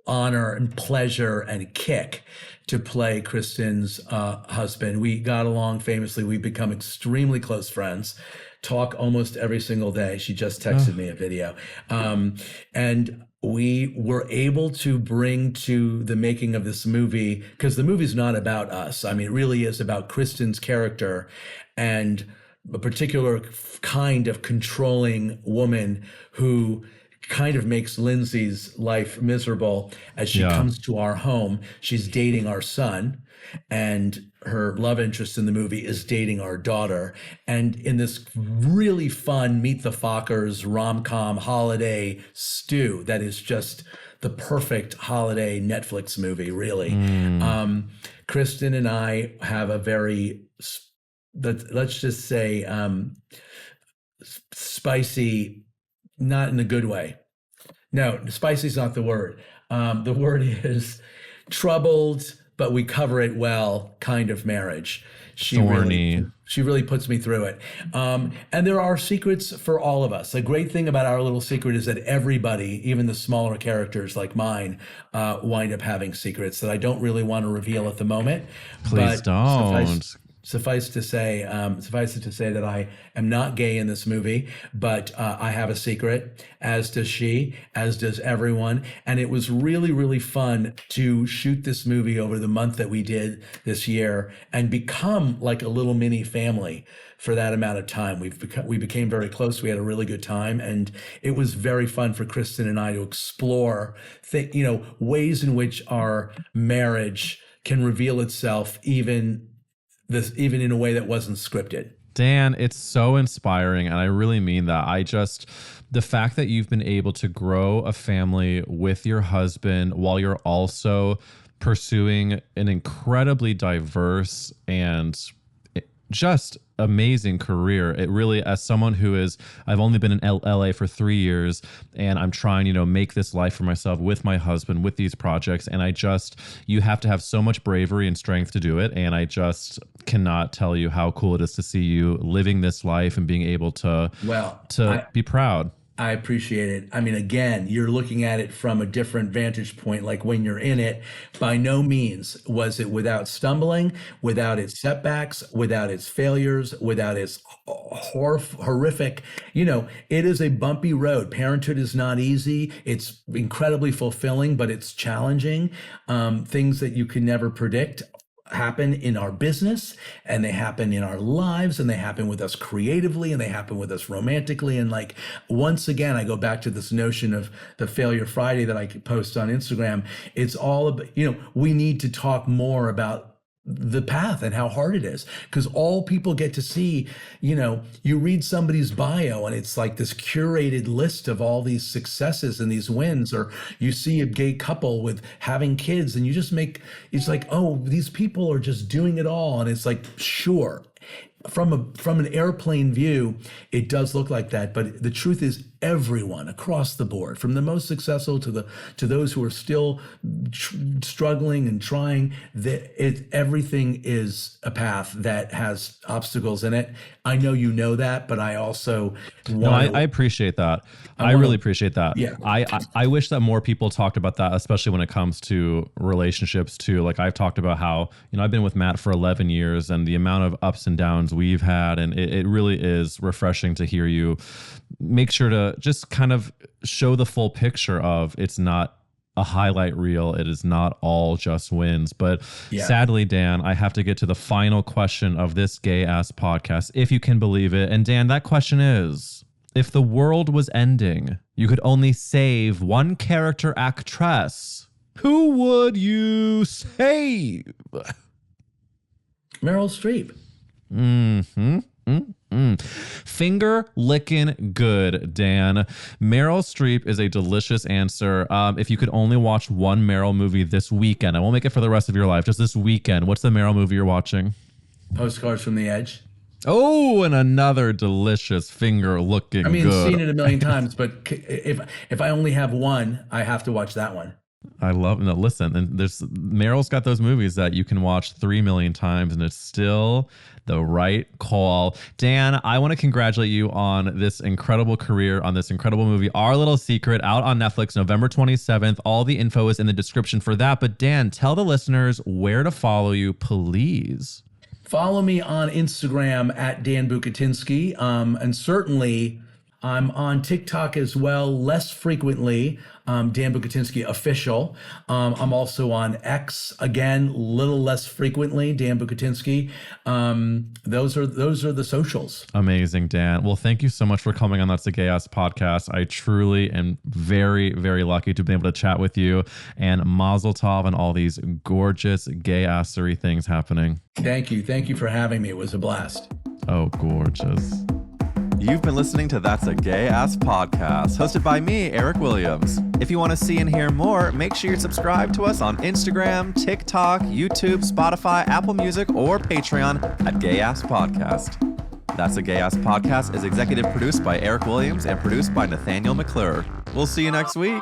honor and pleasure and kick to play Kristin's husband. We got along famously. We've become extremely close friends. Talk almost every single day. She just texted me a video. And we were able to bring to the making of this movie, because the movie's not about us. I mean, it really is about Kristin's character and a particular kind of controlling woman who kind of makes Lindsay's life miserable as she comes to our home. She's dating our son, and her love interest in the movie is dating our daughter. And in this really fun Meet the Fockers rom-com holiday stew that is just the perfect holiday Netflix movie, really. Kristin and I have a very, let's just say, spicy, not in a good way. No, spicy is not the word. The word is troubled, but we cover it well kind of marriage. Thorny. She really puts me through it. And there are secrets for all of us. The great thing about our little secret is that everybody, even the smaller characters like mine, wind up having secrets that I don't really want to reveal at the moment. Please don't. Suffice it to say that I am not gay in this movie, but I have a secret, as does she, as does everyone. And it was really, really fun to shoot this movie over the month that we did this year and become like a little mini family for that amount of time. We became very close. We had a really good time, and it was very fun for Kristin and I to explore ways in which our marriage can reveal itself even in a way that wasn't scripted. Dan, it's so inspiring. And I really mean that. The fact that you've been able to grow a family with your husband while you're also pursuing an incredibly diverse and just amazing career. It really, as someone I've only been in LA for 3 years, and I'm trying, make this life for myself with my husband, with these projects. And you have to have so much bravery and strength to do it. And I just cannot tell you how cool it is to see you living this life and being able to be proud. I appreciate it. I mean, again, you're looking at it from a different vantage point. Like when you're in it, by no means was it without stumbling, without its setbacks, without its failures, without its horrific, it is a bumpy road. Parenthood is not easy. It's incredibly fulfilling, but it's challenging. Things that you can never predict happen in our business, and they happen in our lives, and they happen with us creatively, and they happen with us romantically. And once again, I go back to this notion of the Failure Friday that I post on Instagram. It's all about, we need to talk more about the path and how hard it is, because all people get to see, you read somebody's bio and it's like this curated list of all these successes and these wins, or you see a gay couple with having kids and it's like, oh, these people are just doing it all. And it's like, sure, from an airplane view, it does look like that. But the truth is, everyone across the board, from the most successful to those who are still struggling and trying, everything is a path that has obstacles in it. I know you know that, but I also I appreciate that. I really appreciate that. Yeah. I wish that more people talked about that, especially when it comes to relationships too. Like I've talked about how, I've been with Matt for 11 years and the amount of ups and downs we've had. And it really is refreshing to hear you make sure to just kind of show the full picture of it's not a highlight reel. It is not all just wins. But sadly, Dan, I have to get to the final question of this gay ass podcast, if you can believe it. And Dan, that question is, if the world was ending, you could only save one character actress, who would you save? Meryl Streep. Finger licking good, Dan. Meryl Streep is a delicious answer. If you could only watch one Meryl movie this weekend, I won't make it for the rest of your life, just this weekend, what's the Meryl movie you're watching? Postcards from the Edge. Oh, and another delicious finger looking good. Seen it a million times, but if I only have one, I have to watch that one. I love, no, listen, and Meryl's got those movies that you can watch 3 million times and it's still the right call. Dan, I want to congratulate you on this incredible career, on this incredible movie, Our Little Secret, out on Netflix, November 27th. All the info is in the description for that. But Dan, tell the listeners where to follow you, please. Follow me on Instagram at Dan Bucatinsky. And certainly I'm on TikTok as well, less frequently. Dan Bucatinsky official. I'm also on X again, little less frequently. Dan Bucatinsky. Those are the socials. Amazing, Dan. Well, thank you so much for coming on That's a Gay Ass podcast. I truly am very, very lucky to be able to chat with you, and Mazel Tov and all these gorgeous gay assery things happening. Thank you for having me. It was a blast. Oh, gorgeous. You've been listening to That's a Gay Ass podcast, hosted by me, Eric Williams. If you want to see and hear more, make sure you subscribe to us on Instagram, TikTok, YouTube, Spotify, Apple Music, or Patreon at Gay Ass Podcast. That's a Gay Ass podcast is executive produced by Eric Williams and produced by Nathaniel McClure. We'll see you next week.